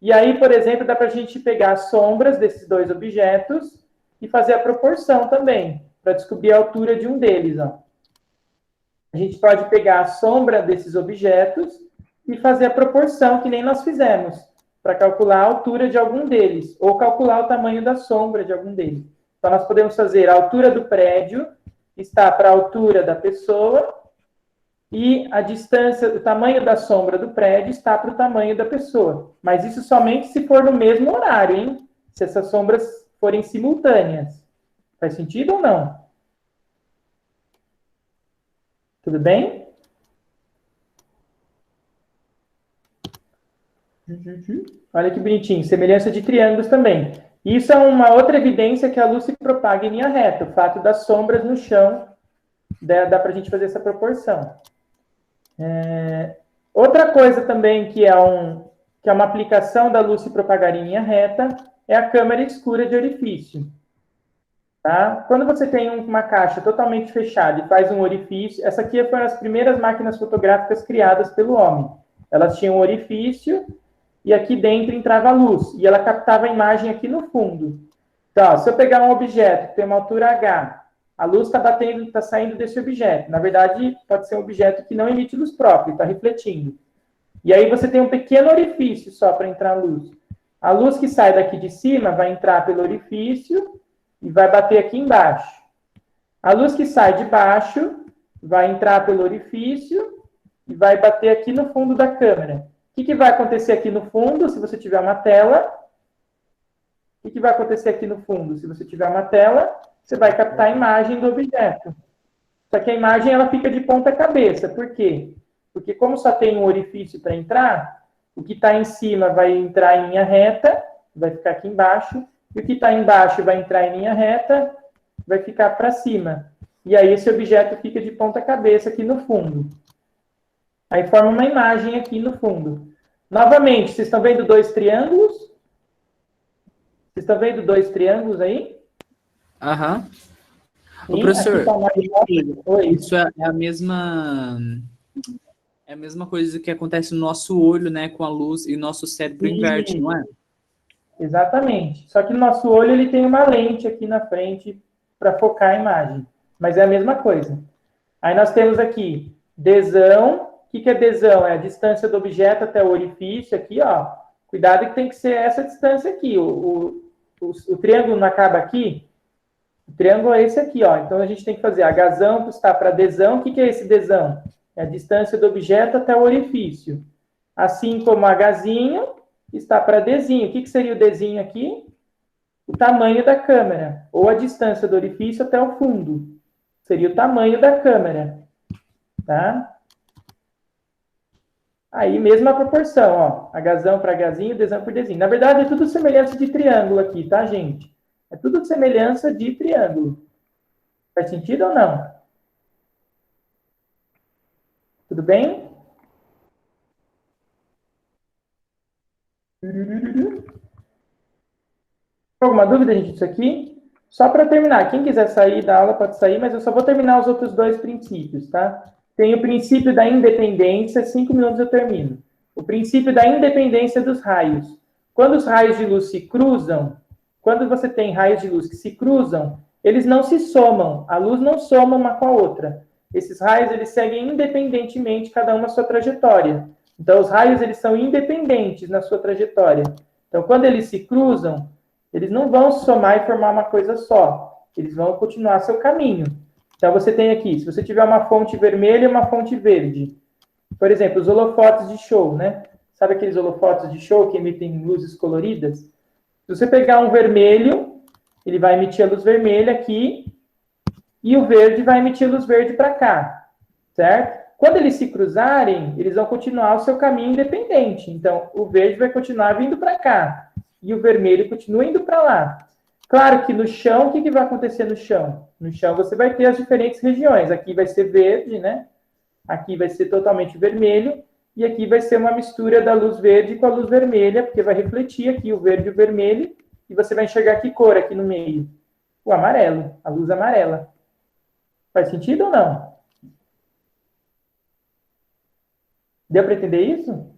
E aí, por exemplo, dá para a gente pegar as sombras desses dois objetos e fazer a proporção também, para descobrir a altura de um deles, ó. A gente pode pegar a sombra desses objetos e fazer a proporção, que nem nós fizemos, para calcular a altura de algum deles, ou calcular o tamanho da sombra de algum deles. Então, nós podemos fazer a altura do prédio, está para a altura da pessoa, e a distância, o tamanho da sombra do prédio está para o tamanho da pessoa. Mas isso somente se for no mesmo horário, hein? Se essas sombras forem simultâneas. Faz sentido ou não? Tudo bem? Olha que bonitinho. Semelhança de triângulos também. Isso é uma outra evidência que a luz se propaga em linha reta. O fato das sombras no chão, dá para a gente fazer essa proporção. Outra coisa também que é uma aplicação da luz se propagar em linha reta é a câmara escura de orifício. Tá? Quando você tem uma caixa totalmente fechada e faz um orifício, essa aqui foram as primeiras máquinas fotográficas criadas pelo homem. Elas tinham um orifício e aqui dentro entrava a luz, e ela captava a imagem aqui no fundo. Então, ó, se eu pegar um objeto que tem uma altura H, a luz está batendo, está saindo desse objeto. Na verdade, pode ser um objeto que não emite luz própria, está refletindo. E aí você tem um pequeno orifício só para entrar a luz. A luz que sai daqui de cima vai entrar pelo orifício e vai bater aqui embaixo. A luz que sai de baixo vai entrar pelo orifício e vai bater aqui no fundo da câmera. O que vai acontecer aqui no fundo, se você tiver uma tela? O que vai acontecer aqui no fundo? Se você tiver uma tela, você vai captar a imagem do objeto. Só que a imagem ela fica de ponta cabeça. Por quê? Porque como só tem um orifício para entrar, o que está em cima vai entrar em linha reta, vai ficar aqui embaixo, e o que está embaixo vai entrar em linha reta, vai ficar para cima. E aí esse objeto fica de ponta cabeça aqui no fundo. Aí forma uma imagem aqui no fundo. Novamente, vocês estão vendo dois triângulos? Vocês estão vendo dois triângulos aí? Aham. Sim, Ô, professor, Oi. isso é a mesma coisa que acontece no nosso olho, né, com a luz, e nosso cérebro inverte, não é? Exatamente. Só que o nosso olho ele tem uma lente aqui na frente para focar a imagem. Mas é a mesma coisa. Aí nós temos aqui Dzão. O que é Dzão? É a distância do objeto até o orifício aqui, ó. Cuidado que tem que ser essa distância aqui. O triângulo não acaba aqui. O triângulo é esse aqui, ó. Então a gente tem que fazer Hzão que está para Dzão. O que é esse Dzão? É a distância do objeto até o orifício. Assim como Hzinho está para Dzinho. O que seria o Dzinho aqui? O tamanho da câmera, ou a distância do orifício até o fundo. Seria o tamanho da câmera. Tá? Aí, mesma proporção, ó. Hzão para Hzinho, Dzão por Dzinho. Na verdade, é tudo semelhança de triângulo aqui, tá, gente? É tudo semelhança de triângulo. Faz sentido ou não? Tudo bem? Alguma dúvida, gente, disso aqui? Só para terminar, quem quiser sair da aula pode sair, mas eu só vou terminar os outros dois princípios, tá? Tem o princípio da independência, 5 minutos eu termino. O princípio da independência dos raios. Quando os raios de luz se cruzam, quando você tem raios de luz que se cruzam, eles não se somam, a luz não soma uma com a outra. Esses raios, eles seguem independentemente, cada uma a sua trajetória. Então, os raios, eles são independentes na sua trajetória. Então, quando eles se cruzam, eles não vão somar e formar uma coisa só. Eles vão continuar seu caminho. Então, você tem aqui, se você tiver uma fonte vermelha e uma fonte verde. Por exemplo, os holofotes de show, né? Sabe aqueles holofotes de show que emitem luzes coloridas? Se você pegar um vermelho, ele vai emitir a luz vermelha aqui, e o verde vai emitir a luz verde para cá, certo? Quando eles se cruzarem, eles vão continuar o seu caminho independente. Então, o verde vai continuar vindo para cá, e o vermelho continua indo para lá. Claro que no chão, o que vai acontecer no chão? No chão você vai ter as diferentes regiões. Aqui vai ser verde, né? Aqui vai ser totalmente vermelho. e aqui vai ser uma mistura da luz verde com a luz vermelha, porque vai refletir aqui o verde e o vermelho, e você vai enxergar que cor aqui no meio? O amarelo, a luz amarela. Faz sentido ou não? Deu para entender isso?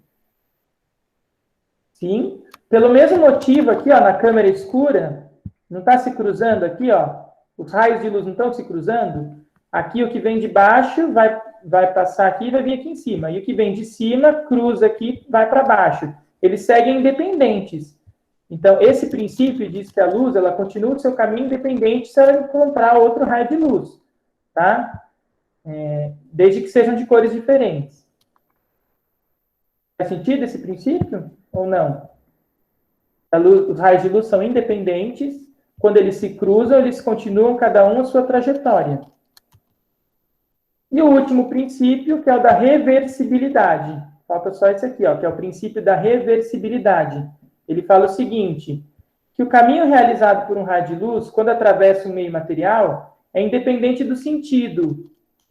Sim. Pelo mesmo motivo aqui, ó, na câmera escura, não está se cruzando aqui, ó? Os raios de luz não estão se cruzando? Aqui o que vem de baixo vai passar aqui e vai vir aqui em cima. E o que vem de cima cruza aqui, vai para baixo. Eles seguem independentes. Então, esse princípio diz que a luz, ela continua o seu caminho independente se ela encontrar outro raio de luz, tá? Desde que sejam de cores diferentes. Faz sentido esse princípio ou não? Os raios de luz são independentes. Quando eles se cruzam, eles continuam cada um a sua trajetória. E o último princípio, que é o da reversibilidade. Falta só esse aqui, ó, que é o princípio da reversibilidade. Ele fala o seguinte, que o caminho realizado por um raio de luz, quando atravessa um meio material, é independente do sentido,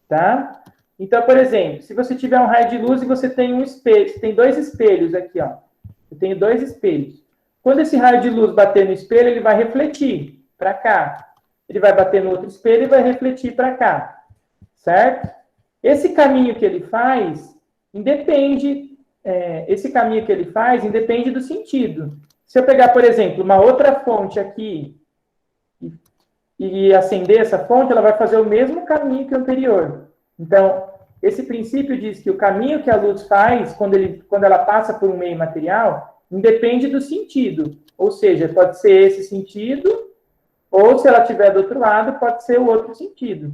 tá? Então, por exemplo, se você tiver um raio de luz e você tem um espelho, você tem dois espelhos aqui, ó. Eu tenho dois espelhos. Quando esse raio de luz bater no espelho, ele vai refletir para cá. Ele vai bater no outro espelho e vai refletir para cá. Certo? Esse caminho que ele faz independe do sentido. Se eu pegar, por exemplo, uma outra fonte aqui e acender essa fonte, ela vai fazer o mesmo caminho que o anterior. Então, esse princípio diz que o caminho que a luz faz, quando ela passa por um meio material, independe do sentido. Ou seja, pode ser esse sentido, ou se ela estiver do outro lado, pode ser o outro sentido.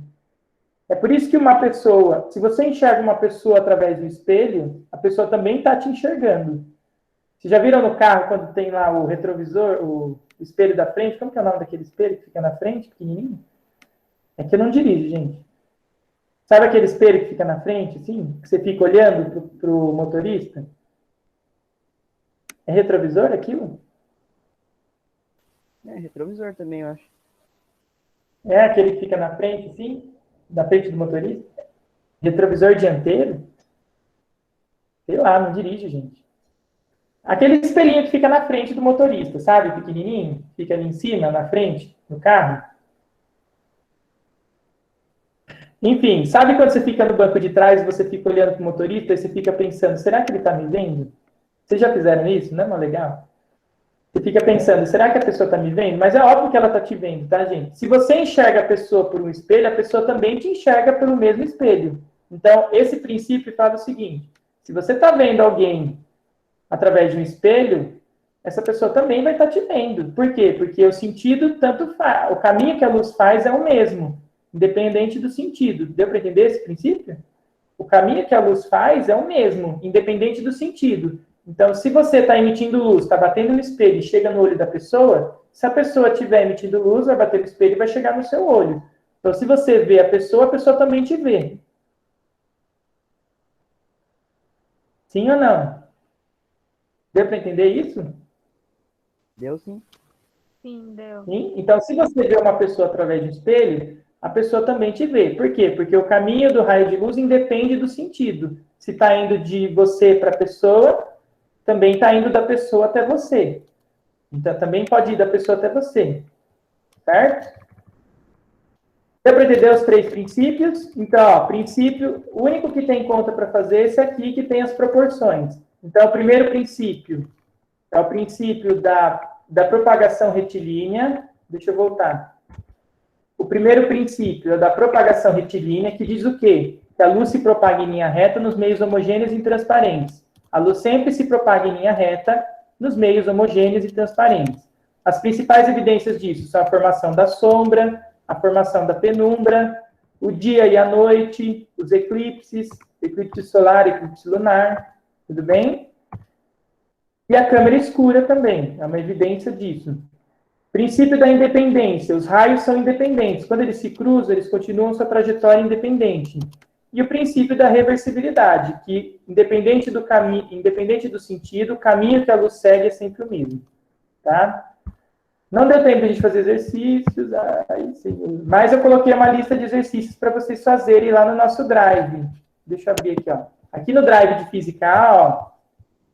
É por isso que uma pessoa, se você enxerga uma pessoa através do espelho, a pessoa também está te enxergando. Vocês já viram no carro, quando tem lá o retrovisor, o espelho da frente? Como que é o nome daquele espelho que fica na frente, pequenininho? É que eu não dirijo, gente. Sabe aquele espelho que fica na frente, assim? Que você fica olhando para o motorista? É retrovisor aquilo? É, retrovisor também, eu acho. É aquele que fica na frente, assim? Da frente do motorista? Retrovisor dianteiro? Sei lá, não dirige, gente. Aquele espelhinho que fica na frente do motorista, sabe? Pequenininho, fica ali em cima, na frente, no carro. Enfim, sabe quando você fica no banco de trás e você fica olhando para o motorista e você fica pensando, será que ele está me vendo? Vocês já fizeram isso? Não é mais legal? Você fica pensando, será que a pessoa está me vendo? Mas é óbvio que ela está te vendo, tá, gente? Se você enxerga a pessoa por um espelho, a pessoa também te enxerga pelo mesmo espelho. Então, esse princípio fala o seguinte, se você está vendo alguém através de um espelho, essa pessoa também vai estar te vendo. Por quê? Porque o sentido tanto faz, o caminho que a luz faz é o mesmo, independente do sentido. Deu para entender esse princípio? O caminho que a luz faz é o mesmo, independente do sentido. Então, se você está emitindo luz, está batendo no espelho e chega no olho da pessoa, se a pessoa estiver emitindo luz, vai bater no espelho e vai chegar no seu olho. Então, se você vê a pessoa também te vê. Sim ou não? Deu para entender isso? Deu sim. Sim, deu. Sim? Então, se você vê uma pessoa através de um espelho, a pessoa também te vê. Por quê? Porque o caminho do raio de luz independe do sentido. Se está indo de você para a pessoa, também está indo da pessoa até você. Então, também pode ir da pessoa até você. Certo? Deu para entender os três princípios? Então, ó, princípio, o único que tem conta para fazer é esse aqui, que tem as proporções. Então, o primeiro princípio é o princípio da propagação retilínea. Deixa eu voltar. O primeiro princípio é o da propagação retilínea, que diz o quê? Que a luz se propaga em linha reta nos meios homogêneos e transparentes. A luz sempre se propaga em linha reta nos meios homogêneos e transparentes. As principais evidências disso são a formação da sombra, a formação da penumbra, o dia e a noite, os eclipse solar, eclipse lunar, tudo bem? E a câmera escura também, é uma evidência disso. Princípio da independência, os raios são independentes. Quando eles se cruzam, eles continuam sua trajetória independente. E o princípio da reversibilidade, que independente do caminho, independente do sentido, o caminho que a luz segue é sempre o mesmo, tá? Não deu tempo de a gente fazer exercícios, mas eu coloquei uma lista de exercícios para vocês fazerem lá no nosso Drive. Deixa eu abrir aqui, ó. Aqui no Drive de Física A, ó,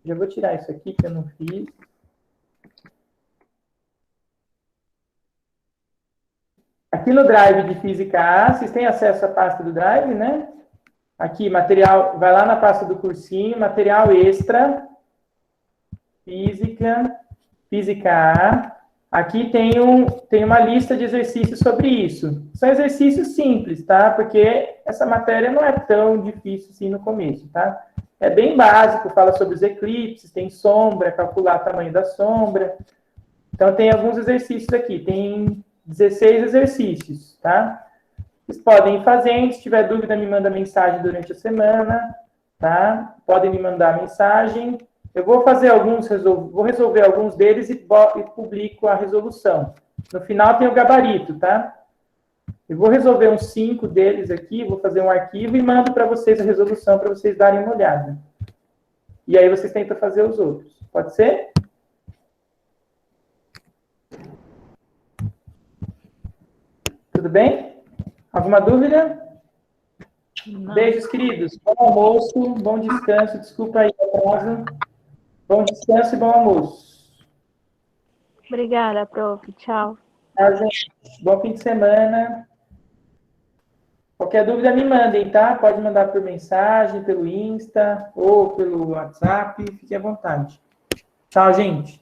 já vou tirar isso aqui que eu não fiz. Aqui no Drive de Física A, vocês têm acesso à pasta do Drive, né? Aqui, material, vai lá na pasta do cursinho, material extra, Física A. Aqui tem uma lista de exercícios sobre isso. São exercícios simples, tá? Porque essa matéria não é tão difícil assim no começo, tá? É bem básico, fala sobre os eclipses, tem sombra, calcular o tamanho da sombra. Então, tem alguns exercícios aqui. Tem 16 exercícios, tá? Vocês podem ir fazendo. Se tiver dúvida, me manda mensagem durante a semana, tá? Podem me mandar mensagem. Eu vou fazer vou resolver alguns deles e publico a resolução. No final tem o gabarito, tá? Eu vou resolver uns 5 deles aqui, vou fazer um arquivo e mando para vocês a resolução para vocês darem uma olhada. E aí vocês tentam fazer os outros. Pode ser? Tudo bem? Alguma dúvida? Não. Beijos, queridos. Bom almoço, bom descanso. Desculpa aí o atraso. Bom descanso e bom almoço. Obrigada, prof. Tchau. Tchau, gente. Bom fim de semana. Qualquer dúvida, me mandem, tá? Pode mandar por mensagem, pelo Insta ou pelo WhatsApp. Fique à vontade. Tchau, gente.